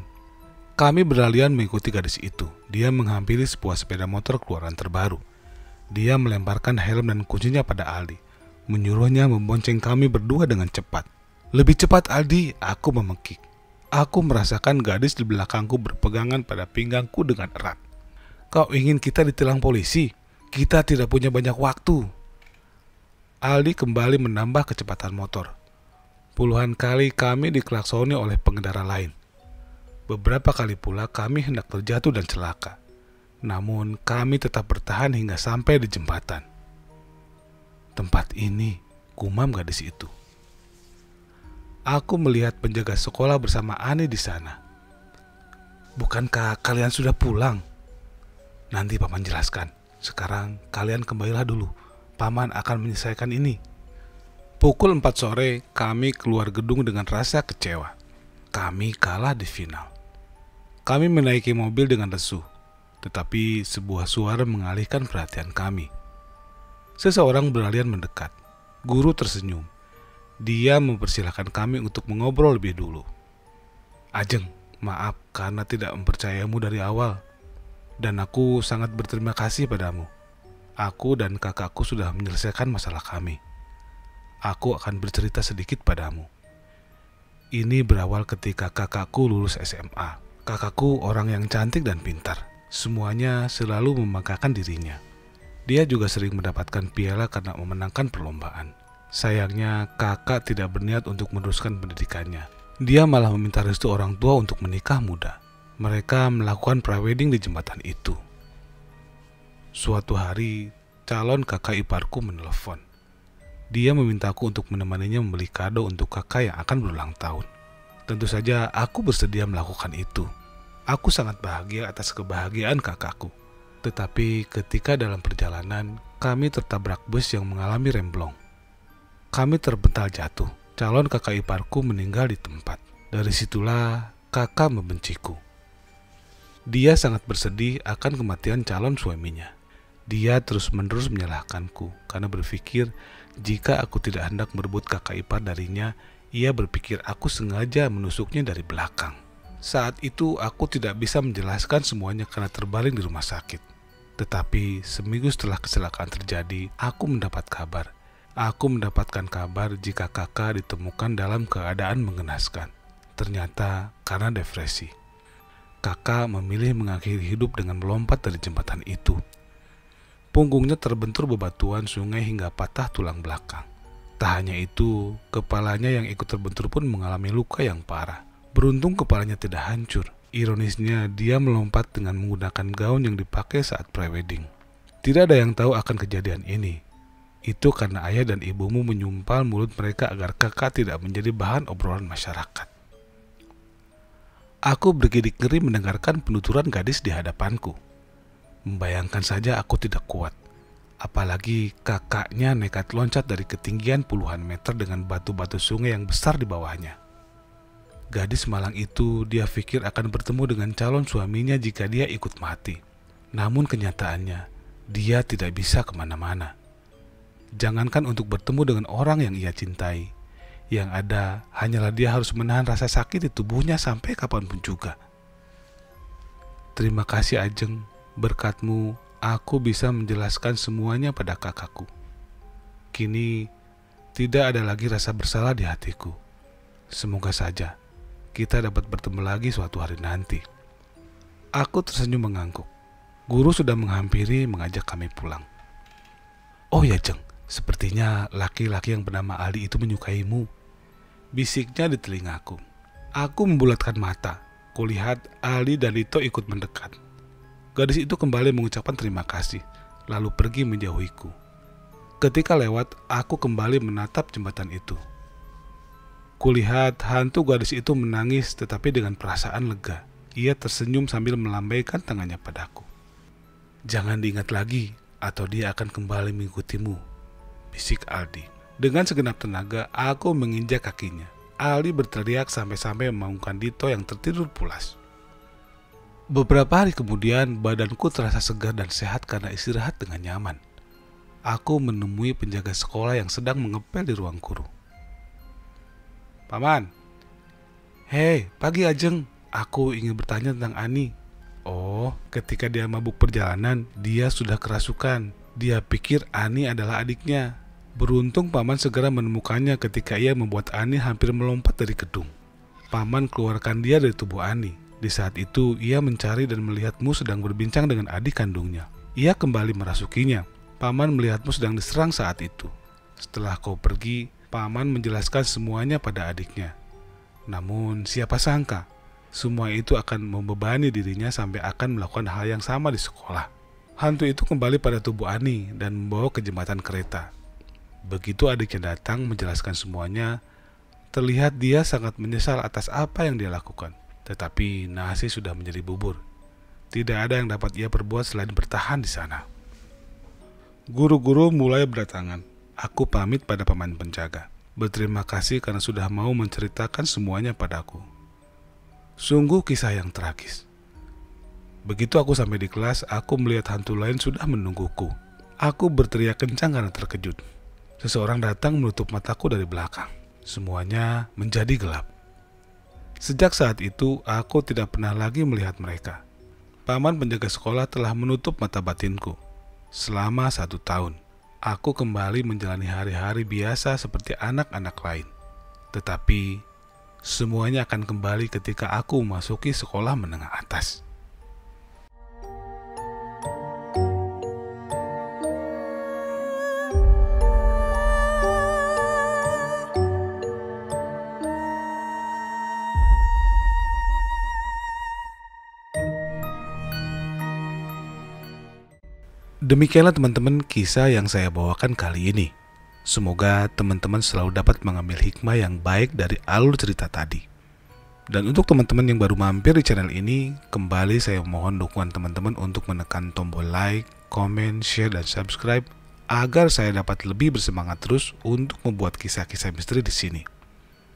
Kami berlarian mengikuti gadis itu. Dia menghampiri sebuah sepeda motor keluaran terbaru. Dia melemparkan helm dan kuncinya pada Aldi. Menyuruhnya membonceng kami berdua dengan cepat. Lebih cepat Aldi, aku memekik. Aku merasakan gadis di belakangku berpegangan pada pinggangku dengan erat. Kau ingin kita ditilang polisi? Kita tidak punya banyak waktu. Aldi kembali menambah kecepatan motor. Puluhan kali kami diklaksoni oleh pengendara lain. Beberapa kali pula kami hendak terjatuh dan celaka. Namun kami tetap bertahan hingga sampai di jembatan. Tempat ini, gumam gadis itu. Aku melihat penjaga sekolah bersama Ani di sana. Bukankah kalian sudah pulang? Nanti paman jelaskan. Sekarang kalian kembalilah dulu. Paman akan menyelesaikan ini." Pukul 4 sore, kami keluar gedung dengan rasa kecewa. Kami kalah di final. Kami menaiki mobil dengan lesu, tetapi sebuah suara mengalihkan perhatian kami. Seseorang berlarian mendekat. Guru tersenyum. Dia mempersilahkan kami untuk mengobrol lebih dulu. "Ajeng, maaf karena tidak mempercayamu dari awal. Dan aku sangat berterima kasih padamu. Aku dan kakakku sudah menyelesaikan masalah kami. Aku akan bercerita sedikit padamu. Ini berawal ketika kakakku lulus SMA. Kakakku orang yang cantik dan pintar. Semuanya selalu membanggakan dirinya. Dia juga sering mendapatkan piala karena memenangkan perlombaan. Sayangnya kakak tidak berniat untuk meneruskan pendidikannya. Dia malah meminta restu orang tua untuk menikah muda. Mereka melakukan prewedding di jembatan itu. Suatu hari, calon kakak iparku menelepon. Dia memintaku untuk menemaninya membeli kado untuk kakak yang akan berulang tahun. Tentu saja aku bersedia melakukan itu. Aku sangat bahagia atas kebahagiaan kakakku. Tetapi ketika dalam perjalanan, kami tertabrak bus yang mengalami remblong. Kami terbental jatuh. Calon kakak iparku meninggal di tempat. Dari situlah kakak membenciku. Dia sangat bersedih akan kematian calon suaminya. Dia terus-menerus menyalahkanku karena berpikir jika aku tidak hendak merebut kakak ipar darinya, ia berpikir aku sengaja menusuknya dari belakang. Saat itu aku tidak bisa menjelaskan semuanya karena terbaring di rumah sakit. Tetapi seminggu setelah kecelakaan terjadi, aku mendapat kabar. Aku mendapatkan kabar jika kakak ditemukan dalam keadaan mengenaskan. Ternyata karena depresi. Kakak memilih mengakhiri hidup dengan melompat dari jembatan itu. Punggungnya terbentur bebatuan sungai hingga patah tulang belakang. Tak hanya itu, kepalanya yang ikut terbentur pun mengalami luka yang parah. Beruntung kepalanya tidak hancur. Ironisnya, dia melompat dengan menggunakan gaun yang dipakai saat prewedding. Tidak ada yang tahu akan kejadian ini. Itu karena ayah dan ibumu menyumpal mulut mereka agar kakak tidak menjadi bahan obrolan masyarakat. Aku bergidik ngeri mendengarkan penuturan gadis di hadapanku. Membayangkan saja aku tidak kuat. Apalagi kakaknya nekat loncat dari ketinggian puluhan meter dengan batu-batu sungai yang besar di bawahnya. Gadis malang itu dia pikir akan bertemu dengan calon suaminya jika dia ikut mati. Namun kenyataannya, dia tidak bisa kemana-mana. Jangankan untuk bertemu dengan orang yang ia cintai. Yang ada hanyalah dia harus menahan rasa sakit di tubuhnya sampai kapanpun juga. Terima kasih Ajeng. Berkatmu, aku bisa menjelaskan semuanya pada kakakku. Kini, tidak ada lagi rasa bersalah di hatiku. Semoga saja kita dapat bertemu lagi suatu hari nanti. Aku tersenyum mengangguk. Guru sudah menghampiri mengajak kami pulang. "Oh ya Jeng, sepertinya laki-laki yang bernama Ali itu menyukaimu," bisiknya di telingaku. Aku membulatkan mata. Kulihat Ali dan Lito ikut mendekat. Gadis itu kembali mengucapkan terima kasih, lalu pergi menjauhiku. Ketika lewat, aku kembali menatap jembatan itu. Kulihat hantu gadis itu menangis tetapi dengan perasaan lega. Ia tersenyum sambil melambaikan tangannya padaku. "Jangan diingat lagi, atau dia akan kembali mengikutimu," bisik Aldi. Dengan segenap tenaga, aku menginjak kakinya. Aldi berteriak sampai-sampai membangunkan Dito yang tertidur pulas. Beberapa hari kemudian, badanku terasa segar dan sehat karena istirahat dengan nyaman. Aku menemui penjaga sekolah yang sedang mengepel di ruang guru. "Paman." "Hei, pagi Ajeng. Aku ingin bertanya tentang Ani." "Oh, ketika dia mabuk perjalanan, dia sudah kerasukan. Dia pikir Ani adalah adiknya. Beruntung Paman segera menemukannya ketika ia membuat Ani hampir melompat dari gedung. Paman keluarkan dia dari tubuh Ani. Di saat itu, ia mencari dan melihatmu sedang berbincang dengan adik kandungnya. Ia kembali merasukinya. Paman melihatmu sedang diserang saat itu. Setelah kau pergi, Paman menjelaskan semuanya pada adiknya. Namun, siapa sangka, semua itu akan membebani dirinya sampai akan melakukan hal yang sama di sekolah. Hantu itu kembali pada tubuh Ani dan membawa ke jembatan kereta. Begitu adiknya datang menjelaskan semuanya, terlihat dia sangat menyesal atas apa yang dia lakukan. Tetapi nasi sudah menjadi bubur. Tidak ada yang dapat ia perbuat selain bertahan di sana. Guru-guru mulai berdatangan. Aku pamit pada paman penjaga. Berterima kasih karena sudah mau menceritakan semuanya padaku. Sungguh kisah yang tragis. Begitu aku sampai di kelas, aku melihat hantu lain sudah menungguku. Aku berteriak kencang karena terkejut. Seseorang datang menutup mataku dari belakang. Semuanya menjadi gelap. Sejak saat itu, aku tidak pernah lagi melihat mereka. Paman penjaga sekolah telah menutup mata batinku. Selama 1 tahun, aku kembali menjalani hari-hari biasa seperti anak-anak lain. Tetapi, semuanya akan kembali ketika aku memasuki sekolah menengah atas. Demikianlah teman-teman kisah yang saya bawakan kali ini. Semoga teman-teman selalu dapat mengambil hikmah yang baik dari alur cerita tadi. Dan untuk teman-teman yang baru mampir di channel ini, kembali saya mohon dukungan teman-teman untuk menekan tombol like, comment, share, dan subscribe agar saya dapat lebih bersemangat terus untuk membuat kisah-kisah misteri di sini.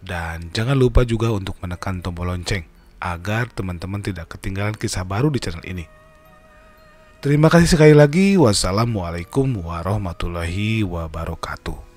Dan jangan lupa juga untuk menekan tombol lonceng agar teman-teman tidak ketinggalan kisah baru di channel ini. Terima kasih sekali lagi. Wassalamualaikum warahmatullahi wabarakatuh.